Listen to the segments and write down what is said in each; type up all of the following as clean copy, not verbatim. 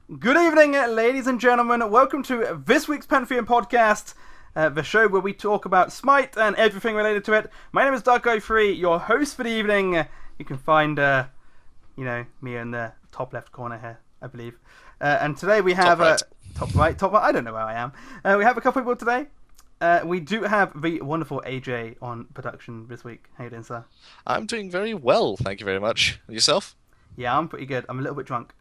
Good evening, ladies and gentlemen. Welcome to this week's Pantheon Podcast, the show where we talk about Smite and everything related to it. My name is Dark03, your host for the evening. You can find, me in the top left corner here, I believe. And today we have... top right, I don't know where I am. We have a couple people today. We do have the wonderful AJ on production this week. How you doing, sir? I'm doing very well, thank you very much. Yourself? Yeah, I'm pretty good. I'm a little bit drunk.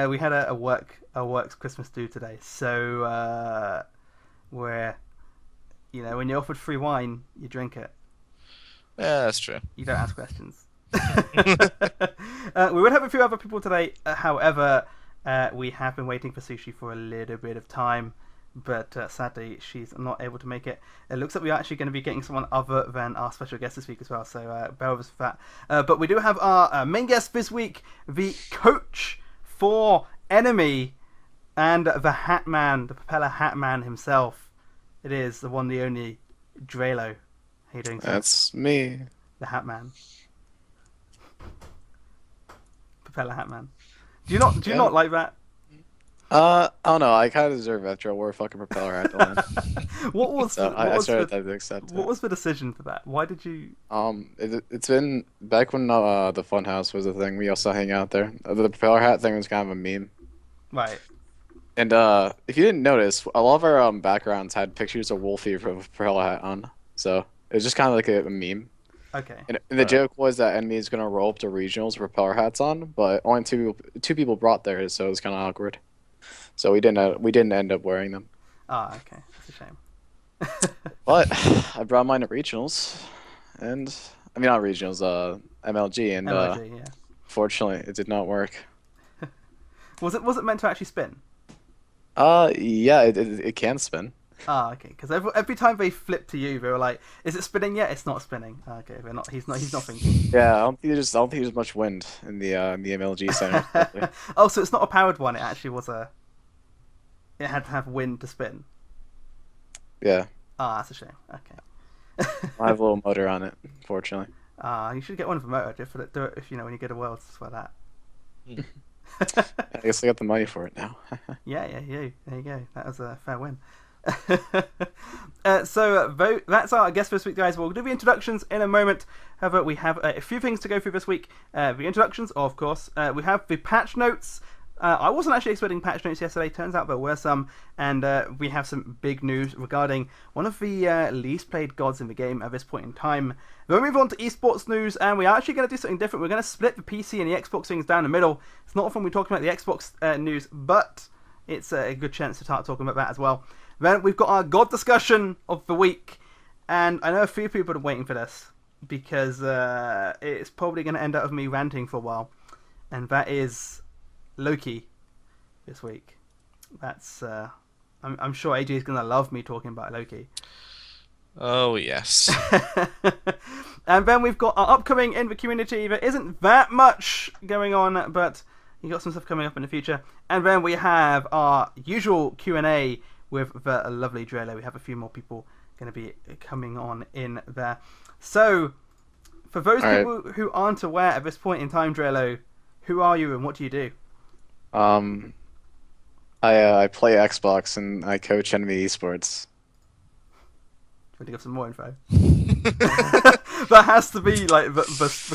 We had a work's Christmas do today, so where when you're offered free wine, you drink it. Yeah, that's true. You don't ask questions. We would have a few other people today, however, we have been waiting for Sushi for a little bit of time, but sadly she's not able to make it. It looks like we're actually going to be getting someone other than our special guest this week as well, so bear with us for that. But we do have our main guest this week, the coach for NME and the Hat Man, the propeller Hat Man himself. It is the one, the only Draylo. How you doing, sir? That's me. The Hat Man. Propeller Hat Man. Do you not like that? I don't know. I kind of deserve it after I wore a fucking propeller hat to land. What was I started to accept it. What was the decision for that? Why did you? It's been back when the Funhouse was a thing. We also hang out there. The propeller hat thing was kind of a meme. Right. And if you didn't notice, a lot of our backgrounds had pictures of Wolfie with a propeller hat on. So it was just kind of like a meme. Okay. And the joke was that NME is gonna roll up to regionals with propeller hats on, but only two people brought theirs, so it was kind of awkward. So we didn't end up wearing them. Ah, okay. That's a shame. But I brought mine to regionals, and I mean not regionals, MLG, and MLG, yeah. fortunately it did not work. Was it meant to actually spin? Yeah, it can spin. Ah, okay. Because every time they flipped to you, they were like, "Is it spinning yet?" It's not spinning. Ah, okay, they're not. He's not thinking. Yeah, I don't think there's much wind in the MLG center. Oh, so it's not a powered one. It actually was a. It had to have wind to spin. Yeah. Ah, that's a shame. Okay. I have a little motor on it, fortunately. Ah, you should get one of the motor. Do it if when you get a world for that. I guess I got the money for it now. Yeah. There you go. That was a fair win. So that's our guest for this week, guys. We'll do the introductions in a moment. However, we have a few things to go through this week. The introductions, of course. We have the patch notes. I wasn't actually expecting patch notes yesterday. Turns out there were some, and we have some big news regarding one of the least played gods in the game at this point in time. Then we move on to esports news, and we are actually going to do something different. We're going to split the PC and the Xbox things down the middle. It's not often we're talking about the Xbox news, but it's a good chance to start talking about that as well. Then we've got our God discussion of the week, and I know a few people are waiting for this because it's probably going to end up with me ranting for a while, and that is Loki this week. That's I'm sure AJ is going to love me talking about Loki. Oh, yes. And then we've got our upcoming in the community. There isn't that much going on, but you got some stuff coming up in the future. And then we have our usual Q&A with the lovely Draylo. We have a few more people going to be coming on in there. So, for those people who aren't aware at this point in time, Draylo, who are you and what do you do? I play Xbox and I coach NME Esports. Do you want to give some more info? That has to be like the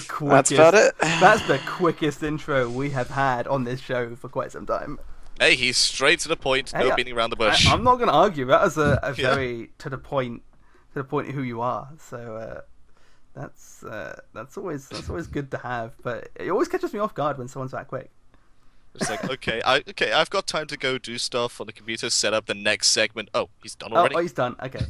quickest. That's about it. That's the quickest intro we have had on this show for quite some time. Hey, he's straight to the point, no beating around the bush. I'm not going to argue. That was a very to the point of who you are. So that's always good to have. But it always catches me off guard when someone's that quick. It's like, okay, I've got time to go do stuff on the computer, set up the next segment. Oh, he's done already? Oh, he's done. Okay.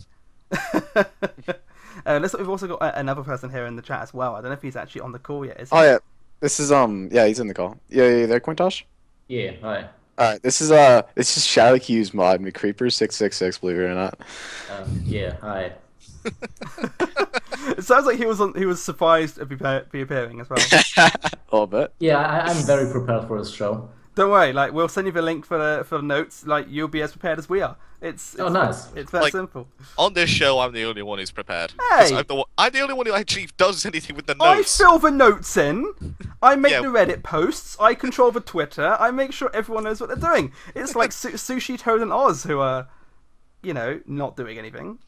We've also got another person here in the chat as well. I don't know if he's actually on the call yet. Is he? Oh yeah, this is yeah, he's in the call. Yeah, you there, Quintosh? Yeah, hi. Alright, this is Shadow Q's mod, McCreeper666, believe it or not. Yeah, hi. It sounds like he was surprised to be appearing as well. A little bit. Yeah, I'm very prepared for this show. Don't worry, like we'll send you the link for the notes. Like you'll be as prepared as we are. It's nice. It's that simple. On this show, I'm the only one who's prepared. Hey! 'Cause I'm the only one who actually does anything with the I notes. fill the notes in. I make Yeah. the Reddit posts. I control the Twitter. I make sure everyone knows what they're doing. It's like Sushi, Toad, and Oz who are, not doing anything.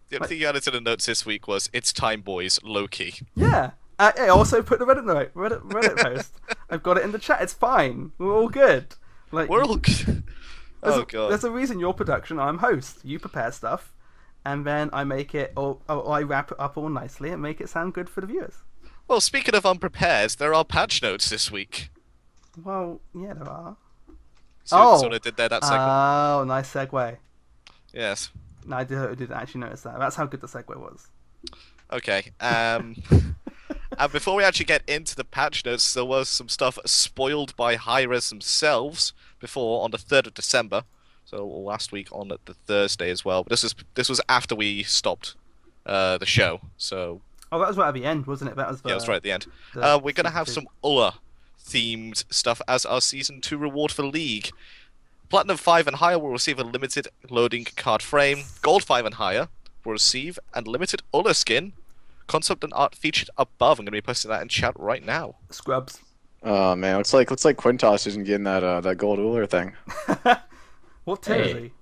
The only thing you added to the notes this week was "It's time, boys." Low-key. Yeah. I also put the Reddit post. I've got it in the chat. It's fine. We're all good. Like We're all good. Oh god. There's a reason you're production. I'm host. You prepare stuff, and then I make it. I wrap it up all nicely and make it sound good for the viewers. Well, speaking of unprepared, there are patch notes this week. Well, yeah, there are. So did that segment. Oh, nice segue. Yes. No, I didn't actually notice that. That's how good the segue was. Okay. And before we actually get into the patch notes, there was some stuff spoiled by Hi-Rez themselves before on the 3rd of December. So last week on the Thursday as well. But this was after we stopped the show. So Oh, that was right at the end, wasn't it? That was yeah, it was right at the end. the We're gonna have season some ULA themed stuff as our season 2 reward for League. Platinum 5 and higher will receive a limited loading card frame. Gold 5 and higher will receive unlimited ULA skin. Concept and art featured above. I'm going to be posting that in chat right now. Scrubs. Oh man, looks like Quintos isn't getting that gold Uller thing. What tier is Hey. he?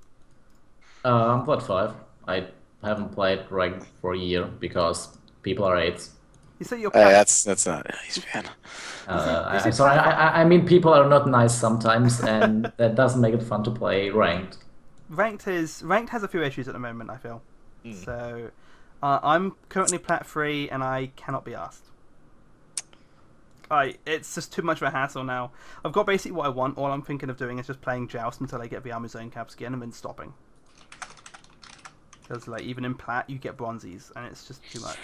I'm plat 5. I haven't played ranked for a year because people are 8s. You say you're Hey, that's not nice, man. is it Sorry, I mean people are not nice sometimes, and that doesn't make it fun to play ranked. ranked has a few issues at the moment. I feel so. I'm currently plat 3 and I cannot be asked. It's just too much of a hassle now. I've got basically what I want. All I'm thinking of doing is just playing Joust until I get the Amazon cap skin and then stopping. Because like even in plat you get bronzies and it's just too much.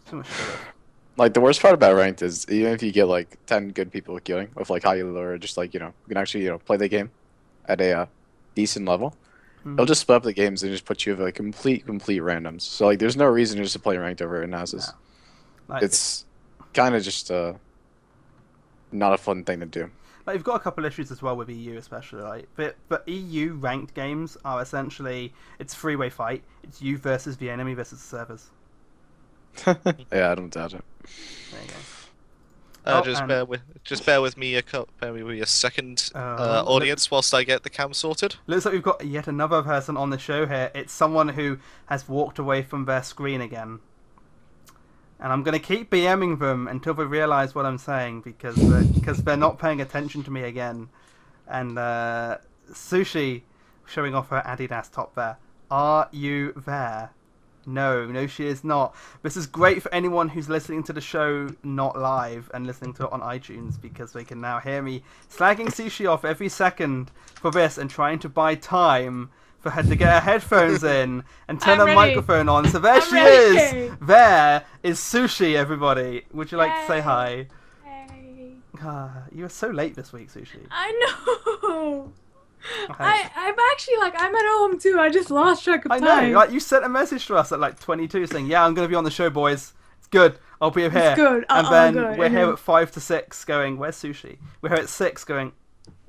Too much sugar. Like the worst part about ranked is even if you get like 10 good people queuing with like high Uller, or just like you can actually play the game at a decent level. They'll just split up the games and just put you with like complete randoms. So like there's no reason just to play ranked over Nazis. No. Like, It's kind of just not a fun thing to do. Like you've got a couple issues as well with EU, especially. Like, but EU ranked games are essentially it's three-way fight. It's you versus the enemy versus the servers. Yeah, I don't doubt it. There you go. Just bear with me a second, audience, whilst I get the cam sorted. Looks like we've got yet another person on the show here. It's someone who has walked away from their screen again. And I'm going to keep BMing them until they realise what I'm saying because they're not paying attention to me again. And Sushi showing off her Adidas top there. Are you there? No, she is not. This is great for anyone who's listening to the show not live and listening to it on iTunes because they can now hear me slagging Sushi off every second for this and trying to buy time for her to get her headphones in and turn I'm her ready. microphone on. So there I'm she ready. is. There is Sushi, everybody. Would you like to say Hey. hi? Hey. You were so late this week, Sushi. I know. Okay. I'm actually I'm at home too. I just lost track of I time. know, like you sent a message to us at like 22 saying, yeah, I'm going to be on the show, boys. It's good. I'll be here. It's good. And Oh, then good. we're here And at 5 to 6 going, where's Sushi? We're here at 6 going,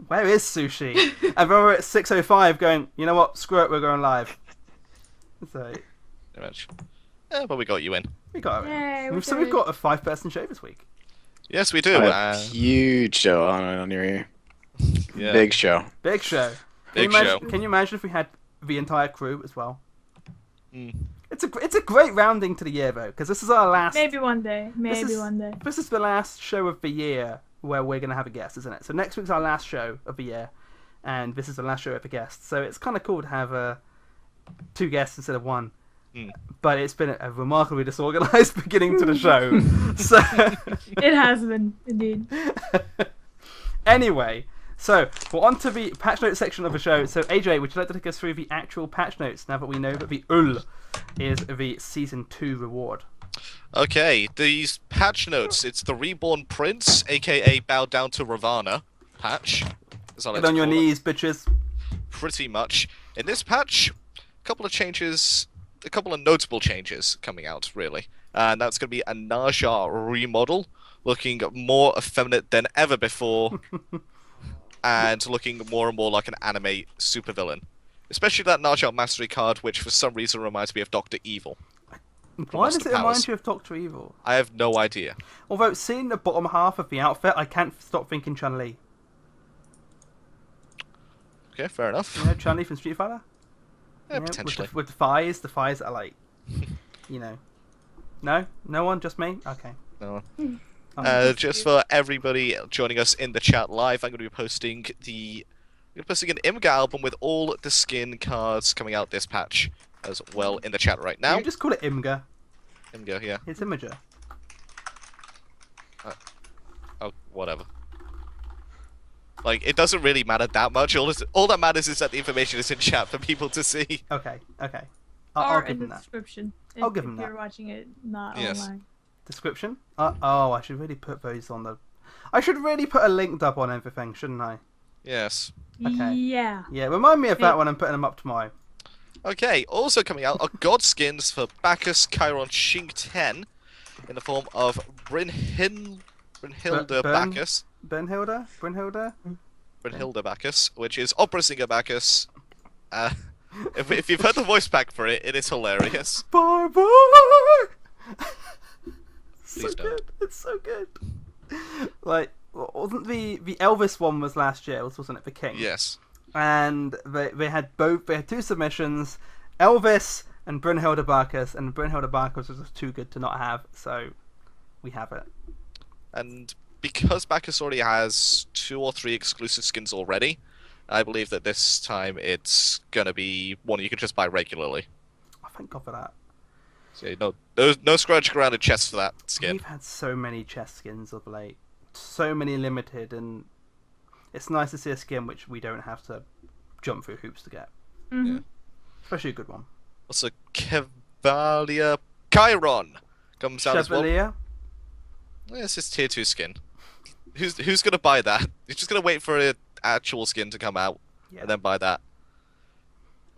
where is Sushi? And then we're at 6:05 going, you know what, screw it, we're going live. So, Pretty much. Yeah, but we got you in. we got it. Yay, we So did we've it. got a 5-person show this week. Yes, we do. A huge show on your ear. Yeah. Big show. Big show. Big Can show. you imagine if we had the entire crew as well? Mm. It's a great rounding to the year though, because this is our last. Maybe one day. This is- One day. This is the last show of the year where we're going to have a guest, isn't it? So next week's our last show of the year, and this is the last show of a guest. So it's kind of cool to have 2 guests instead of 1. Mm. But it's been a remarkably disorganized beginning to the show. So It has been indeed. anyway, so we're on to the patch notes section of the show. So AJ, would you like to take us through the actual patch notes now that we know that the UL is the Season 2 reward? Okay, these patch notes. It's the Reborn Prince, aka Bow Down to Ravana patch. As I like Get to on your call it. knees, bitches. Pretty much. In this patch, a couple of notable changes coming out, really. And that's going to be a Naja remodel, looking more effeminate than ever before. and looking more and more like an anime supervillain. Especially that Narjal Mastery card, which for some reason reminds me of Dr. Evil. Why does it Austin Powers. remind you of Dr. Evil? I have no idea. Although, seeing the bottom half of the outfit, I can't stop thinking Chun-Li. Okay, fair enough. You know Chun-Li from Street Fighter? Yeah, You know, potentially. With the thighs that are like, you know. No? No one? Just me? Okay. No. Oh. Just for everybody joining us in the chat live, I'm going to be posting an Imga album with all the skin cards coming out this patch as well in the chat right now. You just call it Imga. Imga, yeah. It's Imager. Oh, whatever. Like, it doesn't really matter that much. All that matters is that the information is in chat for people to see. Okay. Or I'll in give the him that. description. I'll give him if you're that. watching it not Yes. online. Description? I should really put those on the... I should really put a link up on everything, shouldn't I? Yes. Okay. Yeah. Yeah, remind me of that when I'm putting them up tomorrow. Okay, also coming out are god skins for Bacchus, Chiron, Shing 10 in the form of Brynhilda Bacchus. Brynhilda? Brynhilda Bacchus, which is opera singer Bacchus. If you've heard the voice pack for it, it is hilarious. Bye bye! Please don't. Good. It's so good. Like, wasn't the Elvis one was last year, wasn't it, the King? Yes. And they had two submissions, Elvis and Brynhilda Bacchus, and Brynhilda Bacchus was just too good to not have, so we have it. And because Bacchus already has 2 or 3 exclusive skins already, I believe that this time it's gonna be one you can just buy regularly. Oh, thank God for that. So no scratching around the chest for that skin. We've had so many chest skins of late, so many limited, and it's nice to see a skin which we don't have to jump through hoops to get. Mm-hmm. Yeah. Especially a good one. Also, Cavalier Chiron comes out as well. Chevalier? Yeah, it's his tier 2 skin. Who's gonna buy that? You're just gonna wait for an actual skin to come out and then buy that.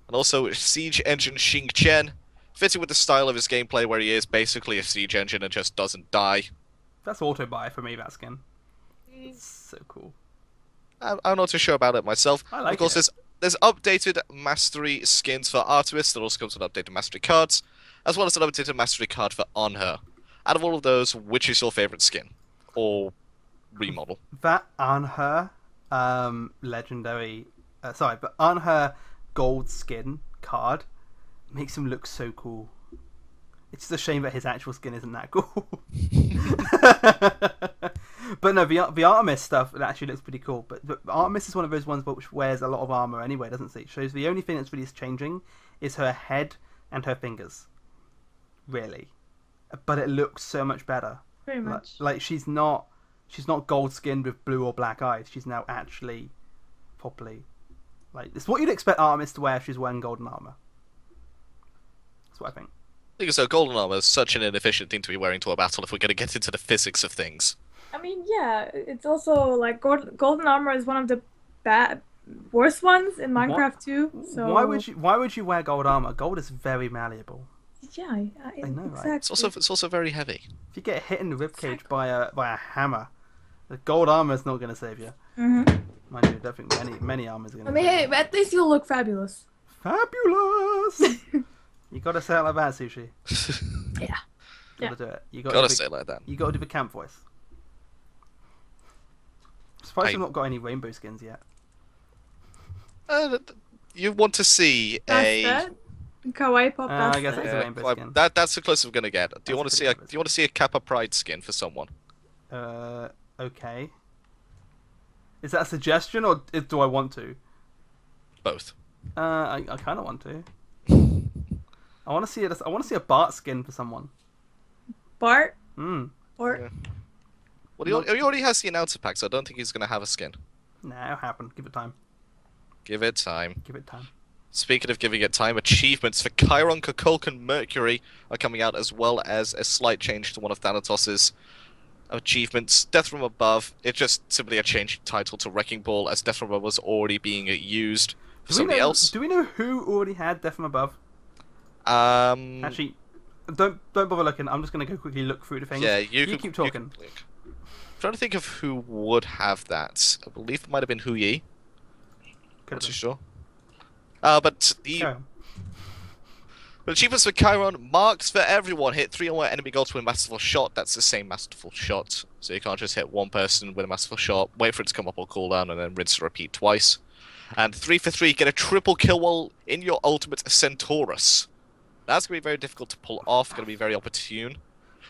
And also Siege Engine Xing Chen, fitting with the style of his gameplay where he is basically a siege engine and just doesn't die. That's auto buy for me, that skin. It's so cool. I'm not too sure about it myself. I like of course, it. there's updated mastery skins for Artemis that also comes with updated mastery cards, as well as an updated mastery card for On Her. Out of all of those, which is your favorite skin or remodel? That on her legendary, but on her gold skin card makes him look so cool. It's just a shame that his actual skin isn't that cool. But no, the Artemis stuff, it actually looks pretty cool. But Artemis is one of those ones which wears a lot of armor anyway, doesn't she? So the only thing that's really changing is her head and her fingers. Really. But it looks so much better. Pretty much. Like she's not gold skinned with blue or black eyes. She's now actually properly, like, it's what you'd expect Artemis to wear if she's wearing golden armor. That's what I think. Because so golden armor is such an inefficient thing to be wearing to a battle if we're going to get into the physics of things. I mean, yeah, it's also like golden armor is one of the worst ones in Minecraft too. So Why would you wear gold armor? Gold is very malleable. yeah, I know, right? exactly. It's also very heavy. If you get hit in the ribcage by a hammer, the gold armor is not going to save you. Mm-hmm. Mind you, I don't think many armors are going I to. mean, hey, at least you'll look fabulous. Fabulous. You got to say it like that, Sushi. Yeah. Got to do it. You Gotta say it like that. You got to do the camp voice. Surprised I- I've not got any rainbow skins yet. You want to see That's it. Kawaii pop. I That's guess it. it's a rainbow well, skin. that's the closest we're gonna get. Do you That's want to pretty see close. Do you want to see a Kappa Pride skin for someone? Okay. Is that a suggestion or do I want to? Both. I kind of want to. I want to see it. I want to see a Bart skin for someone. Bart Hmm. or Yeah. Well, he already has the announcer pack, so I don't think he's gonna have a skin. Nah, it'll happen. Give it time. Give it time. Give it time. Speaking of giving it time, achievements for Chiron, Kukulkan, and Mercury are coming out, as well as a slight change to one of Thanatos's achievements. Death from Above, it's just simply a change in title to Wrecking Ball, as Death from Above was already being used for somebody else. Do we know who already had Death from Above? Actually, don't bother looking. I'm just gonna go quickly look through the things. Yeah, you keep talking. trying to think of who would have that. I believe it might have been Hu Yi. Not too sure. But the achievements for Chiron, marks for everyone. Hit 3 or more enemy goals with a masterful shot. That's the same masterful shot. So you can't just hit one person with a masterful shot, wait for it to come up on cooldown, and then rinse and repeat twice. And 3 for 3, get a triple kill while in your ultimate Centaurus. That's going to be very difficult to pull off, going to be very opportune.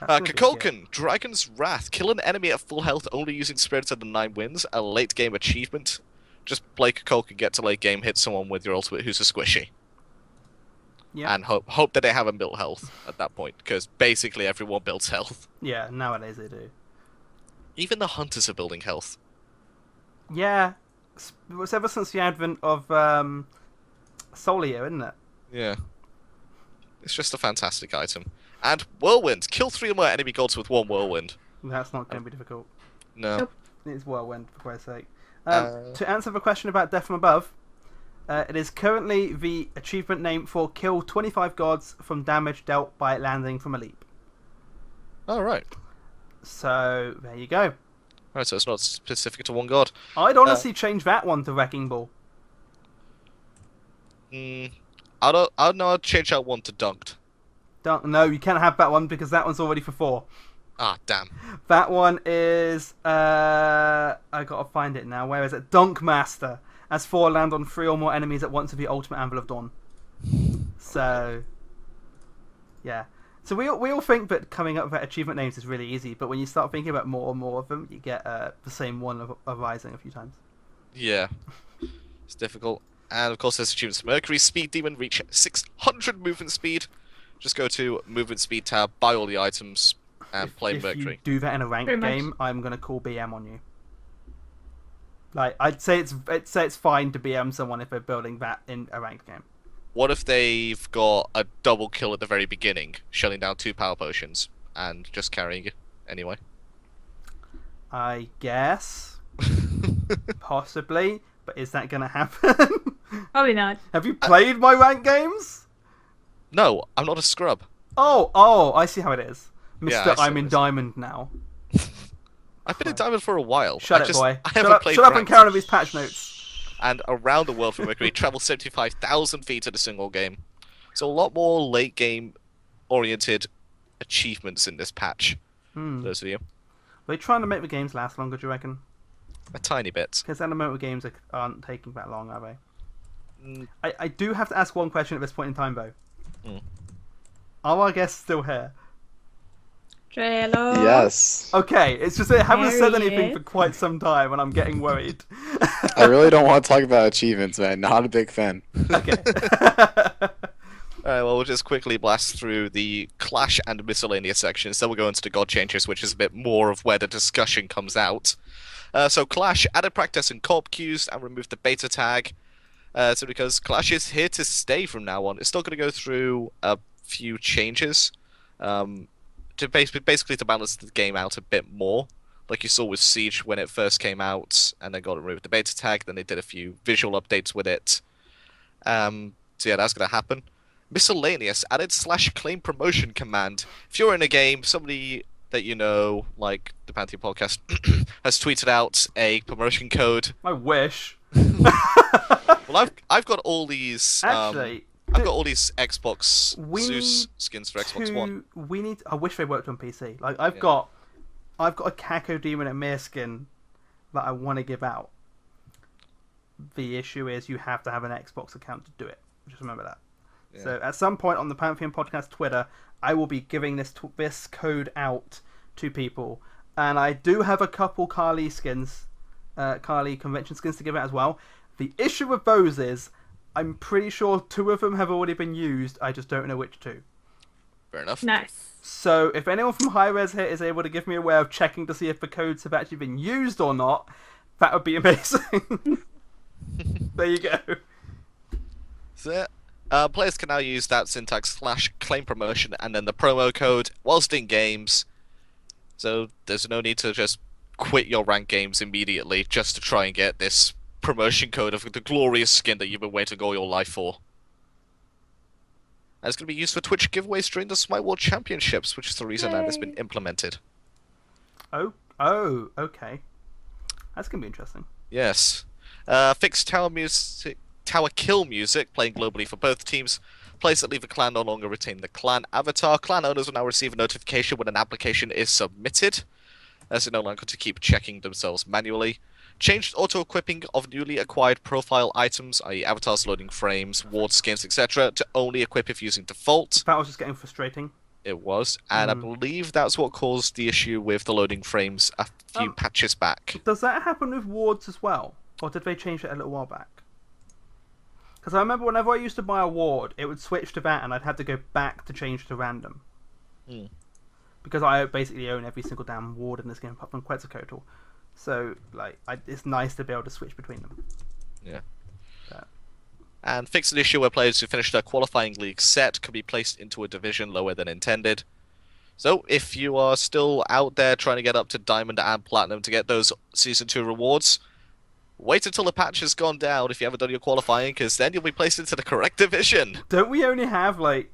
Kukulkan, Dragon's Wrath. Kill an enemy at full health only using Spirits of the 9 Winds. A late game achievement. Just play Kukulkan, get to late game, hit someone with your ultimate who's a squishy. Yeah. And hope that they haven't built health at that point, because basically everyone builds health. Yeah, nowadays they do. Even the hunters are building health. Yeah. It was ever since the advent of Solio, isn't it? Yeah. It's just a fantastic item. And Whirlwind. Kill 3 or more enemy gods with 1 Whirlwind. That's not going to be difficult. No. Nope. It's Whirlwind, for Christ's sake. To answer the question about Death from Above, it is currently the achievement name for kill 25 gods from damage dealt by landing from a leap. Oh, right. So, there you go. Right, so it's not specific to one god. I'd honestly change that one to Wrecking Ball. I'd change that one to Dunked. No, you can't have that one because that one's already for 4. Ah, damn. That one is... I gotta find it now. Where is it? Dunk Master. As 4 land on 3 or more enemies at once with the ultimate Anvil of Dawn. So... yeah. So we all think that coming up with achievement names is really easy, but when you start thinking about more and more of them, you get the same one arising a few times. Yeah. It's difficult. And of course there's achievements. Mercury Speed Demon, reach 600 movement speed. Just go to movement speed tab, buy all the items, and play Mercury. If you do that in a ranked game, I'm gonna call BM on you. Like, I'd say it's fine to BM someone if they're building that in a ranked game. What if they've got a double kill at the very beginning, shutting down 2 power potions, and just carrying it anyway? I guess. Possibly. But is that gonna happen? Probably not. Have you played my ranked games? No, I'm not a scrub. Oh, I see how it is. Mr. Yeah, I'm in Diamond now. I've been in Diamond for a while. Shut it, boy. I haven't played Shut up and ranked. carry on these patch notes. And around the world for Mercury, travel 75,000 feet in a single game. So a lot more late game oriented achievements in this patch. For those of you. Are they trying to make the games last longer, do you reckon? A tiny bit. Because elemental games aren't taking that long, are they? I do have to ask one question at this point in time, though. Are our guests still here? Draylo. Yes. Okay, it's just they haven't There said he anything is. for quite some time, and I'm getting worried. I really don't want to talk about achievements, man. Not a big fan. Okay. Alright, well, we'll just quickly blast through the Clash and miscellaneous sections, then we'll go into the God Changers, which is a bit more of where the discussion comes out. So Clash added practice and co-op queues and removed the beta tag. So because Clash is here to stay from now on, it's still going to go through a few changes to basically to balance the game out a bit more. Like you saw with Siege when it first came out, and they got rid of the beta tag. Then they did a few visual updates with it. So yeah, that's going to happen. Miscellaneous added /claim promotion command. If you're in a game, somebody that you know, like the Pantheon Podcast, has tweeted out a promotion code. I wish. Well, I've got all these. Actually, I've got all these Xbox we Zeus skins for Xbox One. I wish they worked on PC. Like I've got a Kako Demon and Mir skin that I want to give out. The issue is you have to have an Xbox account to do it. Just remember that. Yeah. So at some point on the Pantheon Podcast Twitter, I will be giving this code out to people, and I do have a couple Kali skins, Kali convention skins to give out as well. The issue with those is, I'm pretty sure 2 of them have already been used. I just don't know which 2. Fair enough. Nice. So if anyone from Hi-Rez here is able to give me a way of checking to see if the codes have actually been used or not, that would be amazing. There you go. So, players can now use that syntax /claim promotion and then the promo code whilst in games. So there's no need to just quit your ranked games immediately just to try and get this promotion code of the glorious skin that you've been waiting all your life for. And it's going to be used for Twitch giveaways during the Smite World Championships, which is the reason that it's been implemented. Oh, okay. That's going to be interesting. Yes. Fixed tower kill music, playing globally for both teams. Players that leave a clan no longer retain the clan avatar. Clan owners will now receive a notification when an application is submitted, as they no longer have to keep checking themselves manually. Changed auto-equipping of newly acquired profile items, i.e. avatars, loading frames, ward skins, etc., to only equip if using default. That was just getting frustrating. It was, and I believe that's what caused the issue with the loading frames a few patches back. Does that happen with wards as well? Or did they change it a little while back? Because I remember whenever I used to buy a ward, it would switch to that and I'd have to go back to change to random. Because I basically own every single damn ward in this game apart from Quetzalcoatl. So, like, it's nice to be able to switch between them. Yeah. But... And fixed an issue where players who finished their qualifying league set could be placed into a division lower than intended. So, if you are still out there trying to get up to Diamond and Platinum to get those Season 2 rewards, wait until the patch has gone down if you haven't done your qualifying, because then you'll be placed into the correct division. Don't we only have, like,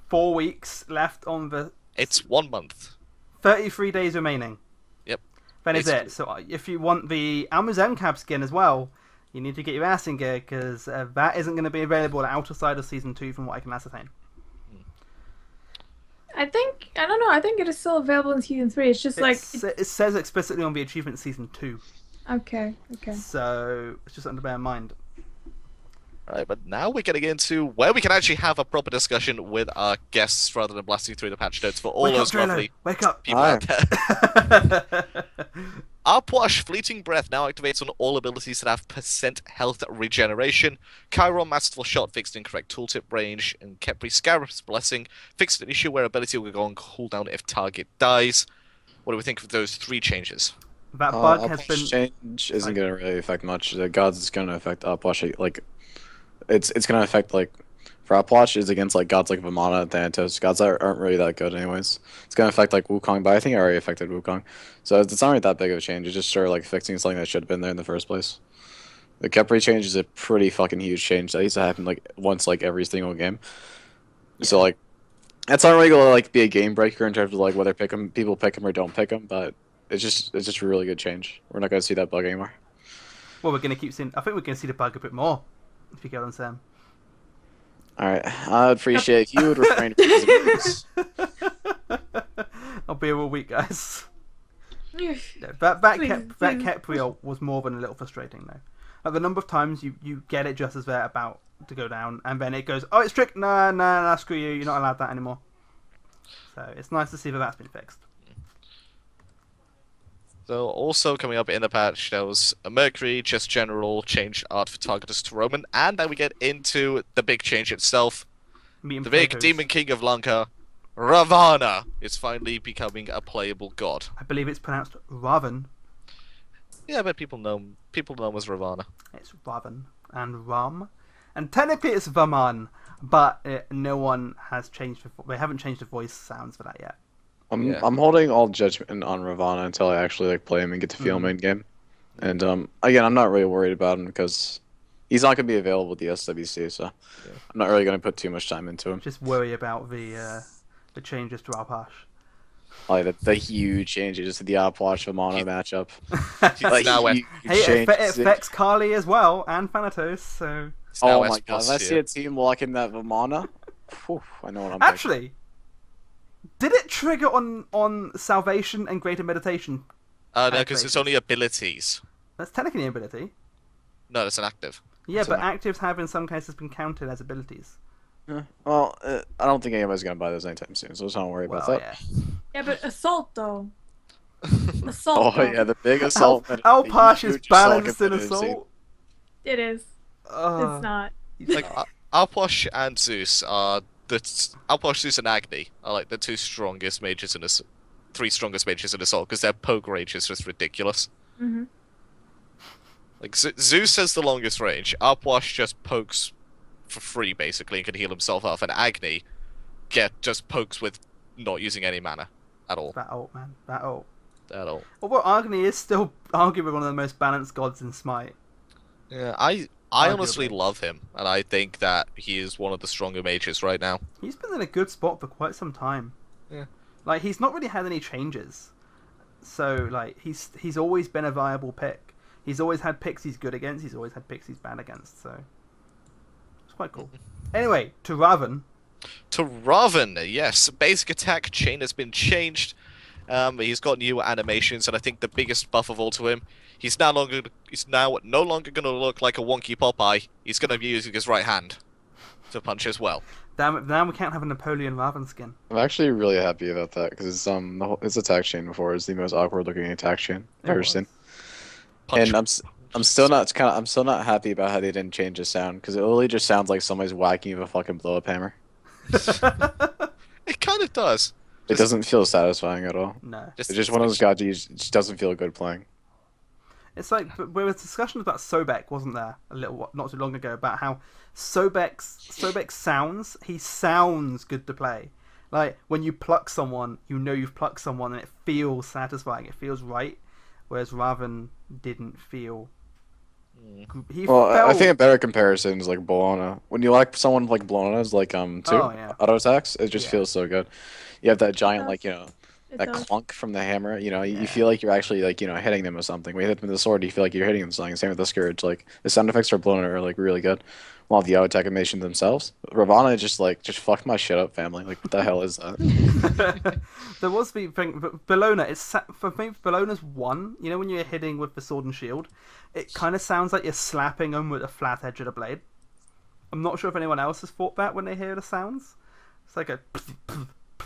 4 weeks left on the... It's 1 month. 33 days remaining. Yep. That is it. So, if you want the Almazan Cab skin as well, you need to get your ass in gear, because that isn't going to be available outside of Season 2 from what I can ascertain. I don't know, I think it is still available in Season 3. It's just It says explicitly on the achievement Season 2. Okay. So, it's just something to bear in mind. Alright, but now we're getting into where we can actually have a proper discussion with our guests rather than blasting through the patch notes for all those lovely people out there. Arpwash Fleeting Breath now activates on all abilities that have percent health regeneration. Chiron Masterful Shot fixed incorrect tooltip range, and Kepri Scarab's Blessing fixed an issue where ability will go on cooldown if target dies. What do we think of those 3 changes? That bug has been... change isn't going to really affect much. The gods is going to affect Upwash. Like, it's going to affect, like, for Upwash is against, like, gods like Vamana and Thanatos. Gods aren't really that good anyways. It's going to affect, like, Wukong, but I think it already affected Wukong. So it's not really that big of a change. It's just sort of, like, fixing something that should have been there in the first place. The Kepri change is a pretty fucking huge change. That used to happen, like, once, like, every single game. Yeah. So, like, that's not really going to, like, be a game breaker in terms of, like, whether people pick him or don't pick him, but... It's just a really good change. We're not going to see that bug anymore. Well, we're going to keep seeing... I think we're going to see the bug a bit more, if you get what I'm saying. Alright, I'd appreciate if you would refrain from this. I'll be a week, guys. Yeah, that Kepri was more than a little frustrating, though. Like, the number of times you get it just as they're about to go down, and then it goes, oh, it's strict, nah, screw you, you're not allowed that anymore. So, it's nice to see that that's been fixed. So, also coming up in the patch, there was a Mercury, just general, changed art for targeters to Roman, and then we get into the big change itself. The big Demon King of Lanka, Ravana, is finally becoming a playable god. I believe it's pronounced Raven. Yeah, but people know him as Ravana. It's Raven and Ram. And technically it's Vaman, but no one has changed, they haven't changed the voice sounds for that yet. I'm holding all judgment on Ravana until I actually like play him and get to feel him in game. And again, I'm not really worried about him because he's not going to be available with the SWC, so I'm not really going to put too much time into him. Just worry about the changes to Arpash. Like the huge changes to the Arpash Vamana matchup. It affects Kali as well and Thanatos. So. Oh my god! If I see a team locking that Vamana, I know what I'm actually. Did it trigger on Salvation and Greater Meditation? No, because it's only abilities. That's technically an ability. No, that's an active. Yeah, but actives have in some cases been counted as abilities. Well, I don't think anybody's going to buy those anytime soon, so let's not worry about that. Yeah, but Assault, though. Assault. Yeah, the big Assault. Alpash is balanced in Assault. It is. It's not. Like, Alpash and Zeus are... Alpash, Zeus, and Agni are like the 2 strongest mages in this, 3 strongest mages in Assault because their poke range is just ridiculous. Mm-hmm. Like Zeus has the longest range. Alpash just pokes for free basically and can heal himself off, and Agni just pokes with not using any mana at all. That ult, man. That ult. Although Agni is still arguably one of the most balanced gods in Smite. Yeah, I honestly love him, and I think that he is one of the stronger mages right now. He's been in a good spot for quite some time. Yeah. Like, he's not really had any changes. So like he's always been a viable pick. He's always had picks he's good against. He's always had picks he's bad against. So it's quite cool. Anyway, to Raven. To Raven, yes. Basic attack chain has been changed. He's got new animations, and I think the biggest buff of all to him, he's now no longer going to look like a wonky Popeye. He's going to be using his right hand to punch as well. Damn it! Now we can't have a Napoleon Raven skin. I'm actually really happy about that because his attack chain before is the most awkward looking attack chain I've ever seen. Punch. And I'm still not happy about how they didn't change the sound because it literally just sounds like somebody's whacking with a fucking blow up hammer. It kind of does. It doesn't feel satisfying at all. No. It's just one of those gods you just doesn't feel good playing. It's like there was discussion about Sobek, wasn't there, not too long ago, about how Sobek sounds. He sounds good to play. Like when you pluck someone, you know you've plucked someone, and it feels satisfying. It feels right. Whereas Raven didn't feel. I think a better comparison is like Bologna. When you like someone like Bologna's like auto attacks, it just feels so good. You have that giant that clunk from the hammer. You feel like you're actually like hitting them with something. When you hit them with the sword, you feel like you're hitting them with something. Same with the scourge. Like the sound effects for Bologna are like really good. While the auto attack animations themselves, Ravana just fucked my shit up, family. Like what the hell is that? There was the thing, but Bologna. For me, Bologna's one. You know when you're hitting with the sword and shield, it kind of sounds like you're slapping them with a flat edge of the blade. I'm not sure if anyone else has thought that when they hear the sounds. It's like a.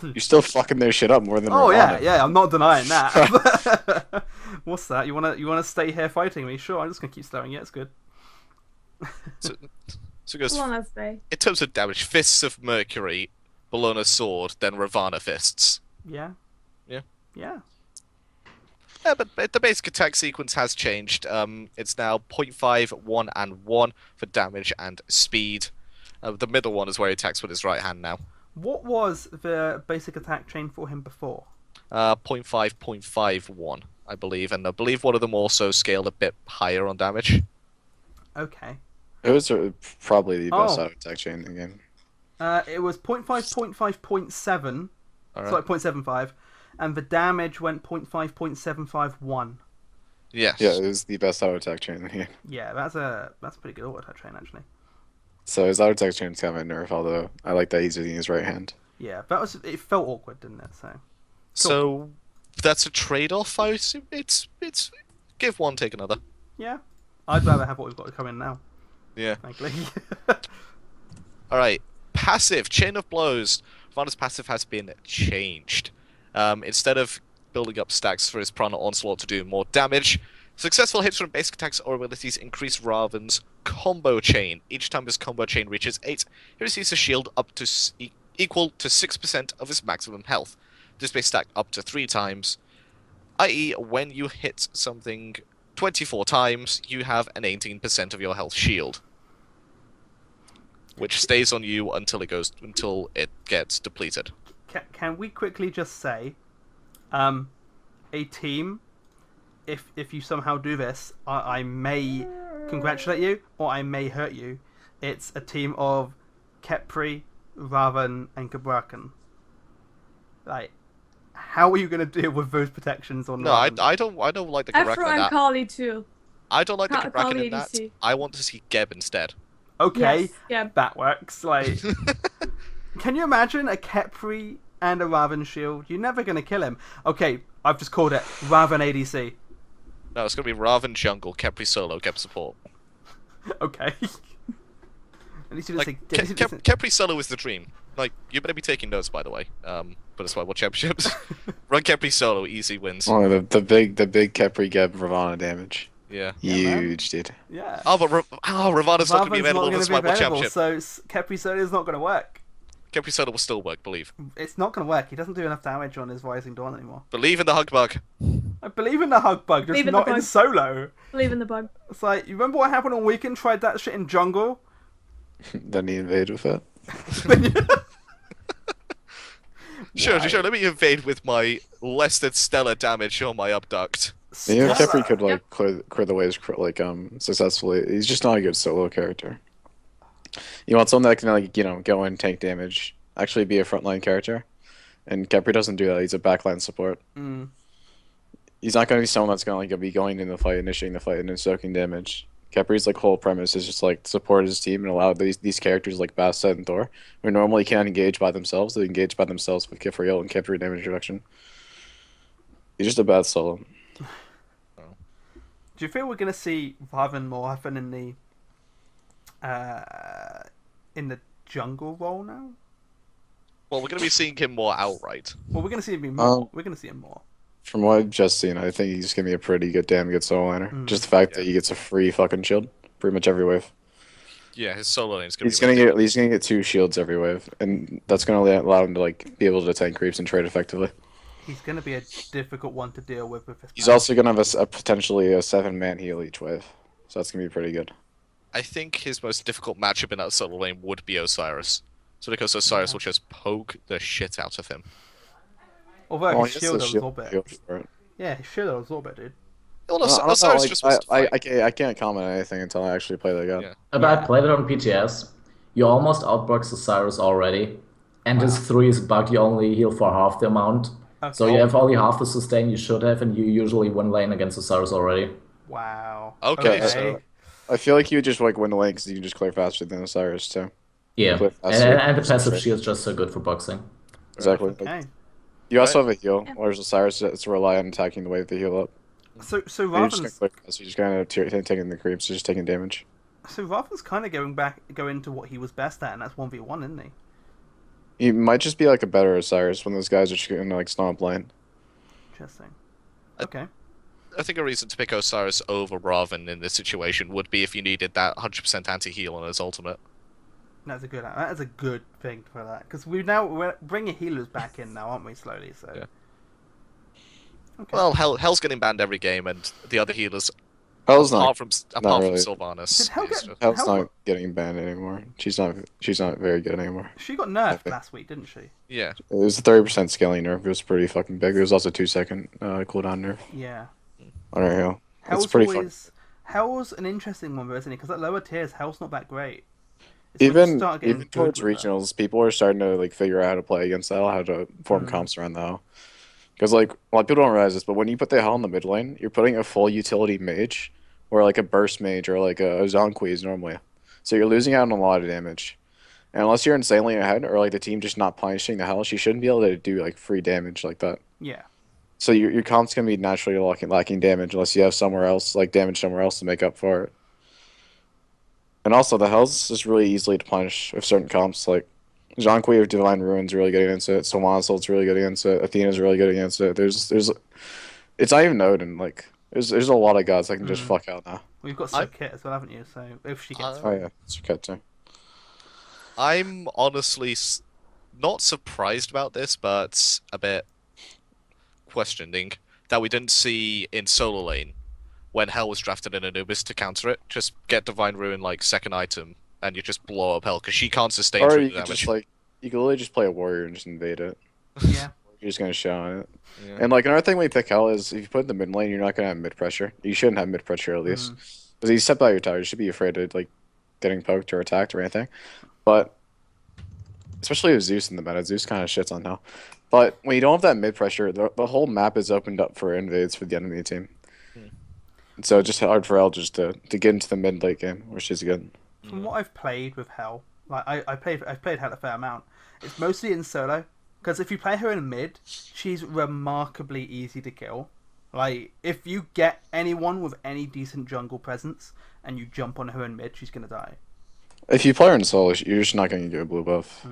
You're still fucking their shit up more than. Oh Ravana. yeah. I'm not denying that. What's that? You wanna stay here fighting me? Sure, I'm just gonna keep slowing you. It's good. So it goes, Bologna's day. in terms of damage, Fists of Mercury, Bologna Sword, then Ravana Fists. Yeah. Yeah, but the basic attack sequence has changed. It's now 0.5, 1, and 1 for damage and speed. The middle one is where he attacks with his right hand now. What was the basic attack chain for him before? 0.5, 0.5, 1, I believe. And I believe one of them also scaled a bit higher on damage. Okay. It was probably the best auto attack chain in the game. It was 0.5, 0.5, 0.7. All right. Sorry, 0.75. And the damage went 0.5, 0.751. Yes. Yeah, it was the best auto attack chain in the game. Yeah, that's a pretty good auto attack chain, actually. So his auto attack chain is kind of a nerf, although I like that he's using his right hand. Yeah, it felt awkward, didn't it? So that's a trade-off. I assume it's give one, take another. Yeah, I'd rather have what we've got coming now. Yeah. Frankly. All right. Passive Chain of Blows. Ravana's passive has been changed. Instead of building up stacks for his Prana Onslaught to do more damage, successful hits from basic attacks or abilities increase Raven's combo chain. Each time his combo chain reaches 8, he receives a shield up to equal to 6% of his maximum health. This may stack up to 3 times, i.e. when you hit something 24 times, you have an 18% of your health shield, which stays on you until it gets depleted. Can we quickly just say, a team, if you somehow do this, I may congratulate you or I may hurt you. It's a team of Khepri, Raven, and Kabrakan. Like, how are you going to deal with those protections on? No, I don't like the Kabrakan Afro in and that. Kali too. I don't like the Kali Kabrakan in that. ADC. I want to see Geb instead. Okay, Yes, yeah. that works. Like, can you imagine a Khepri and a Raven shield? You're never going to kill him. Okay, I've just called it Raven ADC. No, it's going to be Raven jungle, Khepri solo, Geb support. Okay. At least you didn't Like, say... Khepri solo is the dream. Like, you better be taking notes, by the way. But it's why World Championships. Run Khepri solo, easy wins. Oh, the big Khepri Geb Ravana damage. Yeah. Huge, dude. Yeah. Oh, but Ravana's not going to be available for the Smite World Championship. So Khepri solo is not going to work. Khepri solo will still work, believe. It's not going to work. He doesn't do enough damage on his Rising Dawn anymore. Believe in the hug bug. I believe in the hug bug, just Believe in not the in bug. solo. Believe in the bug. It's like, you remember what happened on Weekend? Tried that shit in jungle? Then he invaded with it. Sure, let me invade with my less than stellar damage on my abduct. Khepri could like clear the waves successfully. He's just not a good solo character. You want someone that can like go in, tank damage, actually be a frontline character, and Khepri doesn't do that. He's a backline support. He's not gonna be someone that's gonna be going in the fight, initiating the fight, and then soaking damage. Khepri's whole premise is just support his team and allow these characters like Bastet and Thor, who normally can't engage by themselves. They engage by themselves with Khepri ult and Khepri damage reduction. He's just a bad solo. Do you feel we're gonna see Varvin more often in the jungle role now? Well, we're going to be seeing him more outright. Well, we're gonna see him more. We're gonna see him more. From what I've just seen, I think he's gonna be a pretty damn good solo laner. Just the fact that he gets a free fucking shield pretty much every wave. Yeah, his solo lane is going to be... He's gonna get 2 shields every wave, and that's gonna allow him to be able to tank creeps and trade effectively. He's gonna be a difficult one to deal with his He's also gonna have a potentially a 7-man heal each wave, so that's gonna be pretty good. I think his most difficult matchup in that solo lane would be Osiris. So because Osiris will just poke the shit out of him. Although his shield was Orbit. Yeah, his shield was Orbit, dude. Well, Osiris just wants to fight. I can't comment on anything until I actually play the guy. Yeah. If I played it on PTS, you almost outbox Osiris already, and his 3 is bugged, you only heal for half the amount. Okay. So you have only half the sustain you should have, and you usually win lane against Osiris already. Wow. Okay, so... I feel like you would just win the lane because you can just clear faster than Osiris too. Yeah, and the passive shield is just so good for boxing. Exactly. Okay. You also have a heal, whereas Osiris has to rely on attacking the wave to heal up. So You're just kind of taking the creeps, just taking damage. So Raven's kind of going to what he was best at, and that's 1v1, isn't he? He might just be a better Osiris when those guys are just gonna stomp lane. Interesting. Okay. I think a reason to pick Osiris over Raven in this situation would be if you needed that 100% anti-heal on his ultimate. That is a good thing for that, because we're bringing healers back in now, aren't we? Slowly, so. Yeah. Okay. Well, Hell's getting banned every game, and the other healers, Hell's apart from really. Sylvanas, Did Hell Hell's not getting banned anymore. She's not very good anymore. She got nerfed last week, didn't she? Yeah. It was a 30% scaling nerf. It was pretty fucking big. It was also 2-second cooldown nerf. Yeah. On her heal. Hell's an interesting one, isn't it? Because at lower tiers, Hell's not that great. Even towards regionals, people are starting to figure out how to play against the Hell, how to form comps around the Hell. Because a lot of people don't realize this, but when you put the Hell in the mid lane, you're putting a full utility mage, or a burst mage, or a Zonquiz normally. So you're losing out on a lot of damage. And unless you're insanely ahead, or the team just not punishing the Hell, she shouldn't be able to do free damage like that. Yeah. So your comp's gonna be naturally lacking damage unless you have somewhere else, damage somewhere else to make up for it. And also, the Hell's is really easily to punish with certain comps. Jean-Qui of Divine Ruin's really good against it. Sylvanas ult's really good against it. Athena's really good against it. It's not even Odin. There's a lot of gods that can just fuck out now. We've got Kit as well, haven't you? So if she gets... Oh yeah, Kit too. I'm honestly not surprised about this, but a bit questioning that we didn't see in solo lane when Hell was drafted in Anubis to counter it. Just get Divine Ruin second item, and you just blow up Hell because she can't sustain or through you the could damage. just you could literally just play a warrior and just invade it. Yeah. You're just gonna shit on it. Yeah. And another thing we pick Hell is if you put it in the mid lane, you're not gonna have mid pressure. You shouldn't have mid pressure at least. Because you step out your tower, you should be afraid of getting poked or attacked or anything. But especially with Zeus in the meta, Zeus kind of shits on Hell. But when you don't have that mid pressure, the whole map is opened up for invades for the enemy team. And so it's just hard for Hell just to get into the mid late game, which is good. From what I've played with Hell, I've played Hell a fair amount. It's mostly in solo, because if you play her in mid, she's remarkably easy to kill. If you get anyone with any decent jungle presence and you jump on her in mid, she's gonna die. If you play her in solo, you're just not going to get a blue buff.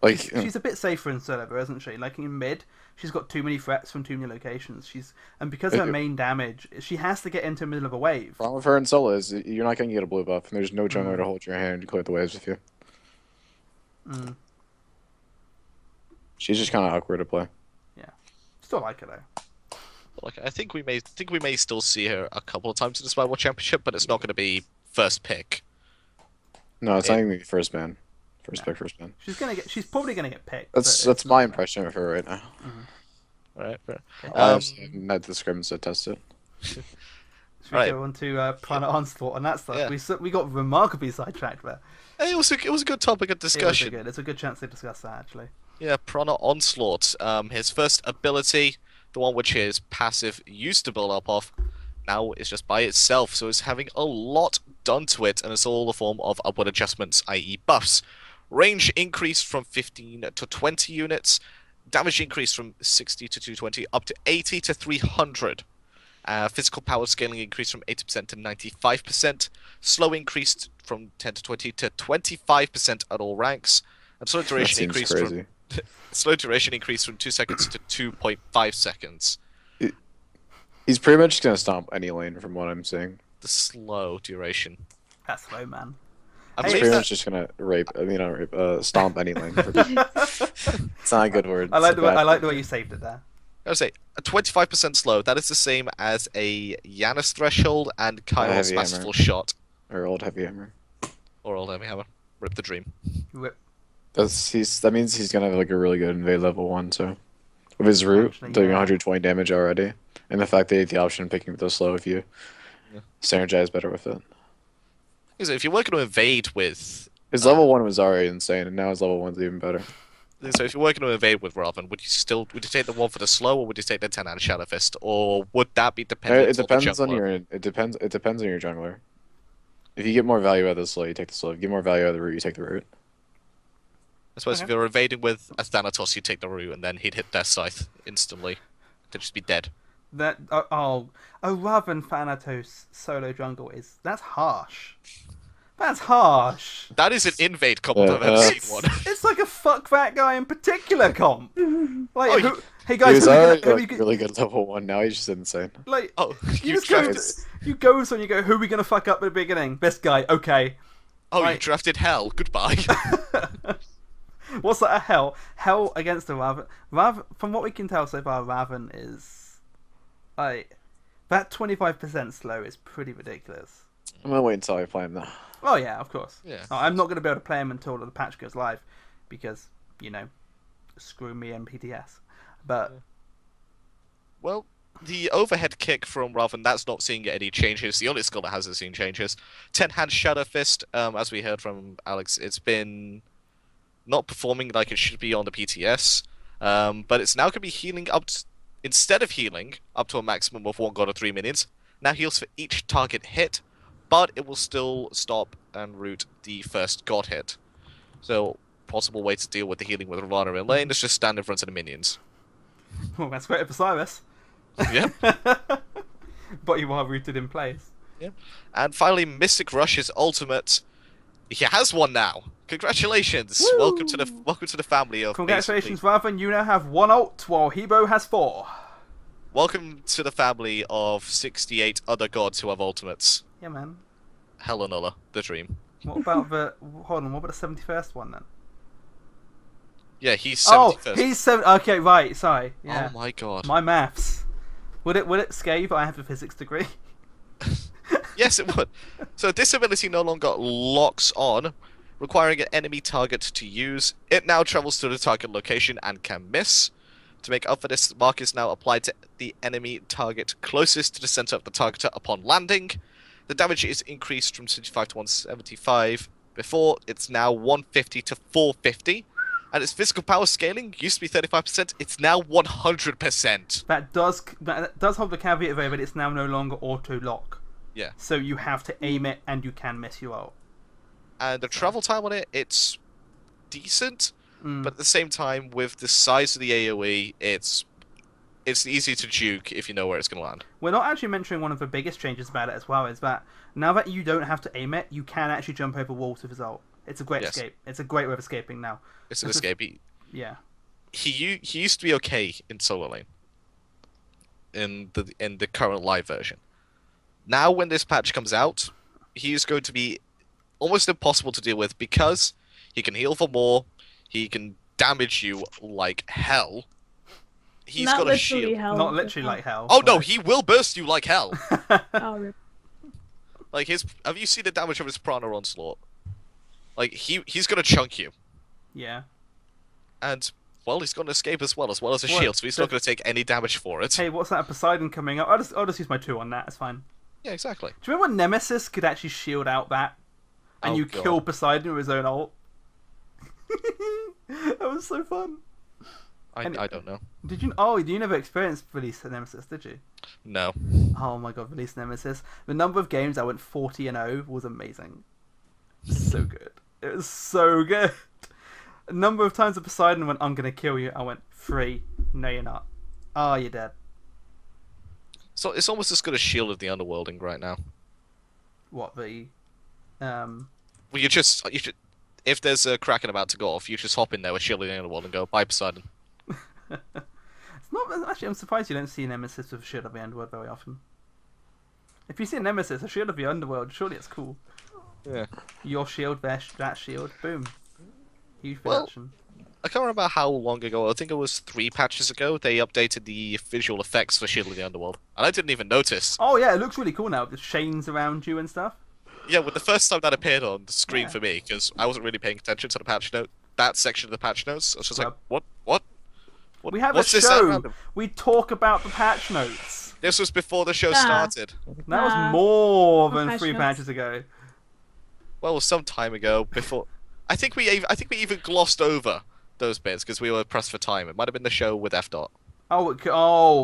She's a bit safer in solo, isn't she? In mid, she's got too many threats from too many locations. And because of her main damage, she has to get into the middle of a wave. The problem with her in solo is you're not going to get a blue buff, and there's no jungler to hold your hand and clear the waves with you. She's just kind of awkward to play. Yeah, still like her though. I think we may still see her a couple of times in the Smite World Championship, but it's not going to be first pick. No, it's not even gonna be first man. First man. She's probably gonna get picked. That's my impression of her right now. Alright, fair. I haven't had the scrims to test it. Should we go on to Planet Onslaught and that stuff? Yeah. We got remarkably sidetracked there. Hey, it was a good topic of discussion. It's a good chance to discuss that actually. Yeah, Prana Onslaught. His first ability, the one which his passive used to build up of, now is just by itself, so it's having a lot done to it, and it's all a form of upward adjustments, i.e. buffs. Range increased from 15 to 20 units, damage increased from 60 to 220 up to 80 to 300. Physical power scaling increased from 80% to 95%. Slow increased from 10 to 20 to 25% at all ranks. And slow duration increased from slow duration increased from 2 seconds to 2.5 seconds. He's pretty much just gonna stomp any lane from what I'm seeing. The slow duration. That's slow, man. I He's believe pretty that... much just gonna stomp any lane. It's not a good word. I like the way you saved it there. I would say a 25% slow. That is the same as a Yanis threshold and Kyle's masterful shot. Or old heavy hammer. Or old heavy hammer. Rip the dream. Rip. That means he's gonna have like a really good invade level 1. So with his root doing 120 damage already, and the fact that he had the option of picking up the slow if you synergize better with it. So if you're working to invade with his level 1 was already insane, and now his level 1's even better. So if you're working to invade with Raven, would you take the one for the slow, or would you take the 10 hand Shadow Fist, or would that be dependent? It depends on it depends on your jungler. If you get more value out of the slow, you take the slow. If you get more value out of the root, you take the root. I suppose if you're invading with a Thanatos, you take the root, and then he'd hit Death Scythe instantly. They'd just be dead. A Raven Thanatos solo jungle that's harsh. That's harsh. That is an invade comp I've ever seen one. It's like a fuck that guy in particular comp. Like, hey He guys, was already really good level 1. Now he's just insane. Like, you go so you go. Who are we gonna fuck up at the beginning? This guy. Okay. You drafted Hell. Goodbye. What's that? A Hell? Hell against the Raven. From what we can tell so far, Raven is like that 25% slow is pretty ridiculous. I'm gonna wait until I play him now. Oh yeah, of course. Yeah. I'm not gonna be able to play him until the patch goes live, because screw me and PTS. But well, the overhead kick from Raven, that's not seeing any changes. The only skill that hasn't seen changes. 10 hand Shadow Fist, as we heard from Alex, it's been not performing like it should be on the PTS, but it's now going to be healing instead of healing up to a maximum of 1 god or 3 minions, now heals for each target hit, but it will still stop and root the first god hit. So, possible way to deal with the healing with Ravana in lane is just stand in front of the minions. Well, that's great for Cyrus. Yeah. But you are rooted in place. Yeah. And finally, Mystic Rush's ultimate. He has one now. Congratulations! Woo! Welcome to the family of. Congratulations, Raven. You now have 1 ult, while Hebo has 4. Welcome to the family of 68 other gods who have ultimates. Yeah, man. Helenola, the dream. What about the? Hold on. What about the 71st one then? Yeah, he's 71st. Oh, he's 7. Okay, right. Sorry. Yeah. Oh my god. My maths. Would it scave? I have a physics degree. Yes, it would. So this ability no longer locks on, requiring an enemy target to use. It now travels to the target location and can miss. To make up for this, the mark is now applied to the enemy target closest to the center of the target upon landing. The damage is increased from 75 to 175. Before, it's now 150 to 450. And its physical power scaling used to be 35%, it's now 100%. That does hold the caveat though, but it's now no longer auto lock. Yeah. So you have to aim it, and you can miss your ult. And the travel time on it, it's decent, but at the same time, with the size of the AoE, it's easy to juke if you know where it's going to land. We're not actually mentioning one of the biggest changes about it as well, is that now that you don't have to aim it, you can actually jump over walls with his ult. It's a great escape. It's a great way of escaping now. It's an escape. Yeah. He used to be okay in solo lane. In the current live version. Now, when this patch comes out, he's going to be almost impossible to deal with because he can heal for more, he can damage you like hell. He's Not got a shield. hell, Not literally like hell. Oh no, he will burst you like hell. Oh, rip. Like have you seen the damage of his Prana Onslaught? Like he's gonna chunk you. Yeah. And well, he's got an escape as well as a shield, so he's not gonna take any damage for it. Hey, what's that? Poseidon coming up? I'll just use my 2 on that. It's fine. Yeah, exactly. Do you remember when Nemesis could actually shield out that, and you kill Poseidon with his own ult? That was so fun. I don't know. Did you? Oh, you never experienced Release Nemesis, did you? No. Oh my god, Release Nemesis. The number of games I went 40-0 was amazing. So good. It was so good. A number of times that Poseidon went, I'm gonna kill you. I went, 3. No, you're not. Oh, you're dead. So it's almost as good as Shield of the Underworlding right now. What, the... Well, you should, if there's a Kraken about to go off, you just hop in there with Shield of the Underworld and go, bye Poseidon. It's not... Actually, I'm surprised you don't see Nemesis with Shield of the Underworld very often. If you see a Nemesis, a Shield of the Underworld, surely it's cool. Yeah. Your shield, that shield, boom. Huge Well, production. I can't remember how long ago, I think it was 3 patches ago, they updated the visual effects for Shield of the Underworld. And I didn't even notice. Oh yeah, it looks really cool now, with the chains around you and stuff. Yeah, with the first time that appeared on the screen Yeah. for me, because I wasn't really paying attention to the patch note, that section of the patch notes, I was just like, Yep. what? We have What's a this show. random? We talk about the patch notes. This was before the show Nah. started. That was Nah. more than Patch 3 notes. patches ago. Well, it was some time ago, before... I think we even glossed over those bits, because we were pressed for time. It might have been the show with F. Dot. Oh,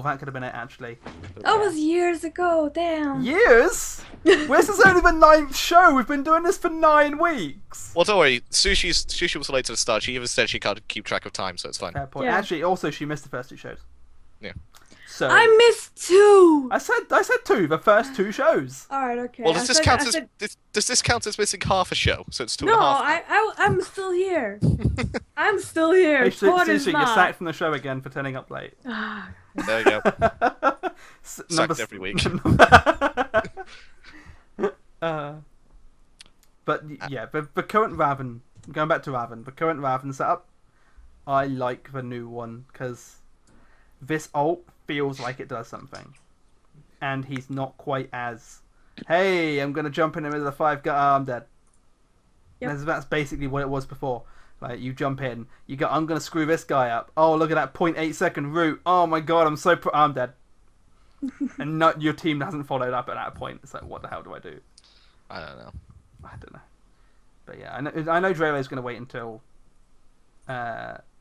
that could have been it actually. That was years ago. Damn. Years? This is only the 9th show. We've been doing this for 9 weeks. Well, don't worry. Sushi was late to the start. She even said she can't keep track of time, so it's fine. Fair point. Yeah. Actually, also she missed the first 2 shows. Yeah. So I missed 2. I said 2, the first 2 shows. All right, okay. Well, does this count I as said- does this count as missing half a show? So it's 2.5. No, I'm still here. I'm still here. Hey, Todd is Sushi, you're not. sacked from the show again for turning up late. Ah, There you go. Number Sacked every week. But yeah, the current Raven, going back to Raven, the current Raven setup, I like the new one because this ult feels like it does something, and he's not quite as, hey, I'm gonna jump in the middle of the 5 guy, I'm dead. Yep. That's basically what it was before. Like, you jump in, you go, I'm gonna screw this guy up. Oh, look at that 0.8 second route. Oh my god, I'm dead. And not your team hasn't followed up at that point. It's like, what the hell do I do? I don't know. I don't know. But yeah, I know Draylo's going to wait until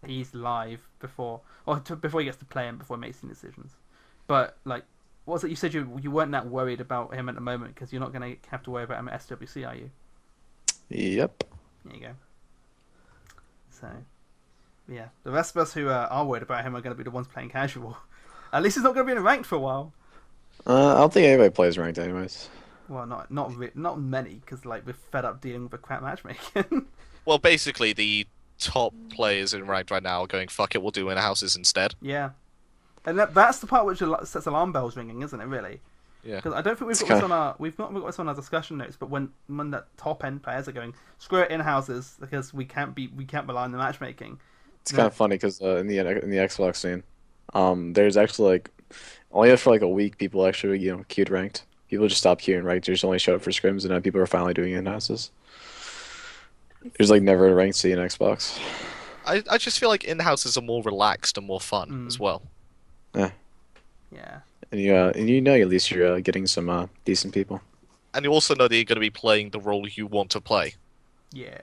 he's live before he gets to play him before he makes any decisions. But like, what was it you said you weren't that worried about him at the moment because you're not going to have to worry about him at SWC, are you? Yep. There you go. So yeah, the rest of us who are worried about him are going to be the ones playing casual. At least he's not going to be in ranked for a while. I don't think anybody plays ranked anyways. Well, not many, because like we're fed up dealing with the crap matchmaking. Well, basically, the top players in ranked right now are going, fuck it, we'll do in-houses instead. Yeah, and that's the part which sets alarm bells ringing, isn't it? Really? Yeah. Because I don't think we've got this on our discussion notes. But when the top end players are going, screw it, in houses, because we can't rely on the matchmaking. It's kind of funny because in the Xbox scene, there's actually like only for like a week people actually queued ranked. People just stopped queuing ranked. They just only showed up for scrims, and now people are finally doing in-houses. There's like never a ranked scene in Xbox. I just feel like in-houses are more relaxed and more fun as well. Yeah. And you know at least you're getting some decent people. And you also know that you're going to be playing the role you want to play. Yeah.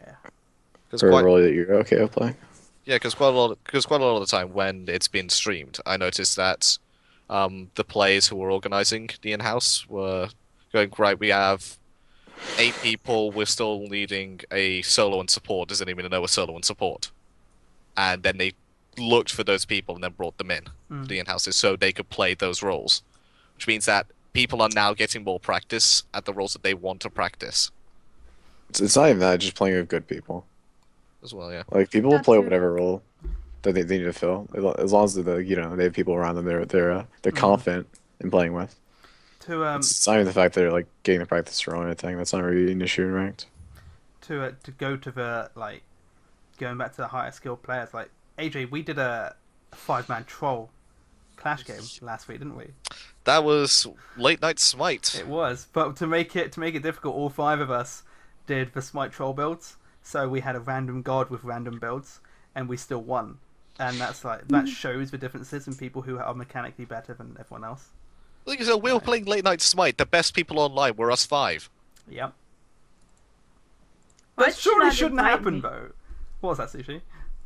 Because For a role that you're okay with playing. Yeah, because quite a lot of the time when it's been streamed, I noticed that the players who were organizing the in-house were going, right, we have 8 people, we're still needing a solo and support. Doesn't even know a solo and support. And then they looked for those people and then brought them in, the in-houses, so they could play those roles. Which means that people are now getting more practice at the roles that they want to practice. It's not even that, just playing with good people. As well, yeah. Like people will That's play it. whatever role that they need to fill, as long as they have people around them they're confident in playing with. It's not even the fact that they're like getting the practice or anything. That's not really an issue in ranked. To go to the like going back to the higher skilled players, like AJ, we did a 5-man troll clash game last week, didn't we? That was late night Smite. It was, but to make it difficult, all 5 of us did the Smite troll builds. So we had a random god with random builds, and we still won. And that shows the differences in people who are mechanically better than everyone else. Look, so we were playing late night Smite. The best people online were us 5. Yep. Why That should surely not shouldn't invite happen, me? though. What was that, Sushi?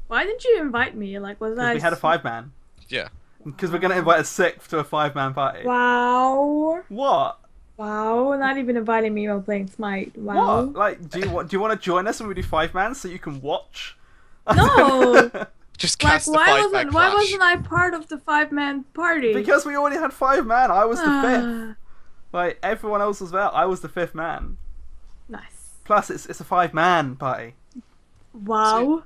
Why didn't you invite me? Like, was that? We had a 5-man. Yeah. Because we're gonna invite a 6th to a 5-man party. Wow. What? Wow, not even inviting me while playing Smite. Wow. What? Like, do you want to join us when we do 5-man so you can watch? No. Just Like, cast the 5-man why clash. wasn't I part of the 5-man party? Because we already had 5-man. I was the 5th. Like, everyone else was there. I was the 5th man. Nice. Plus, it's a 5-man party. Wow.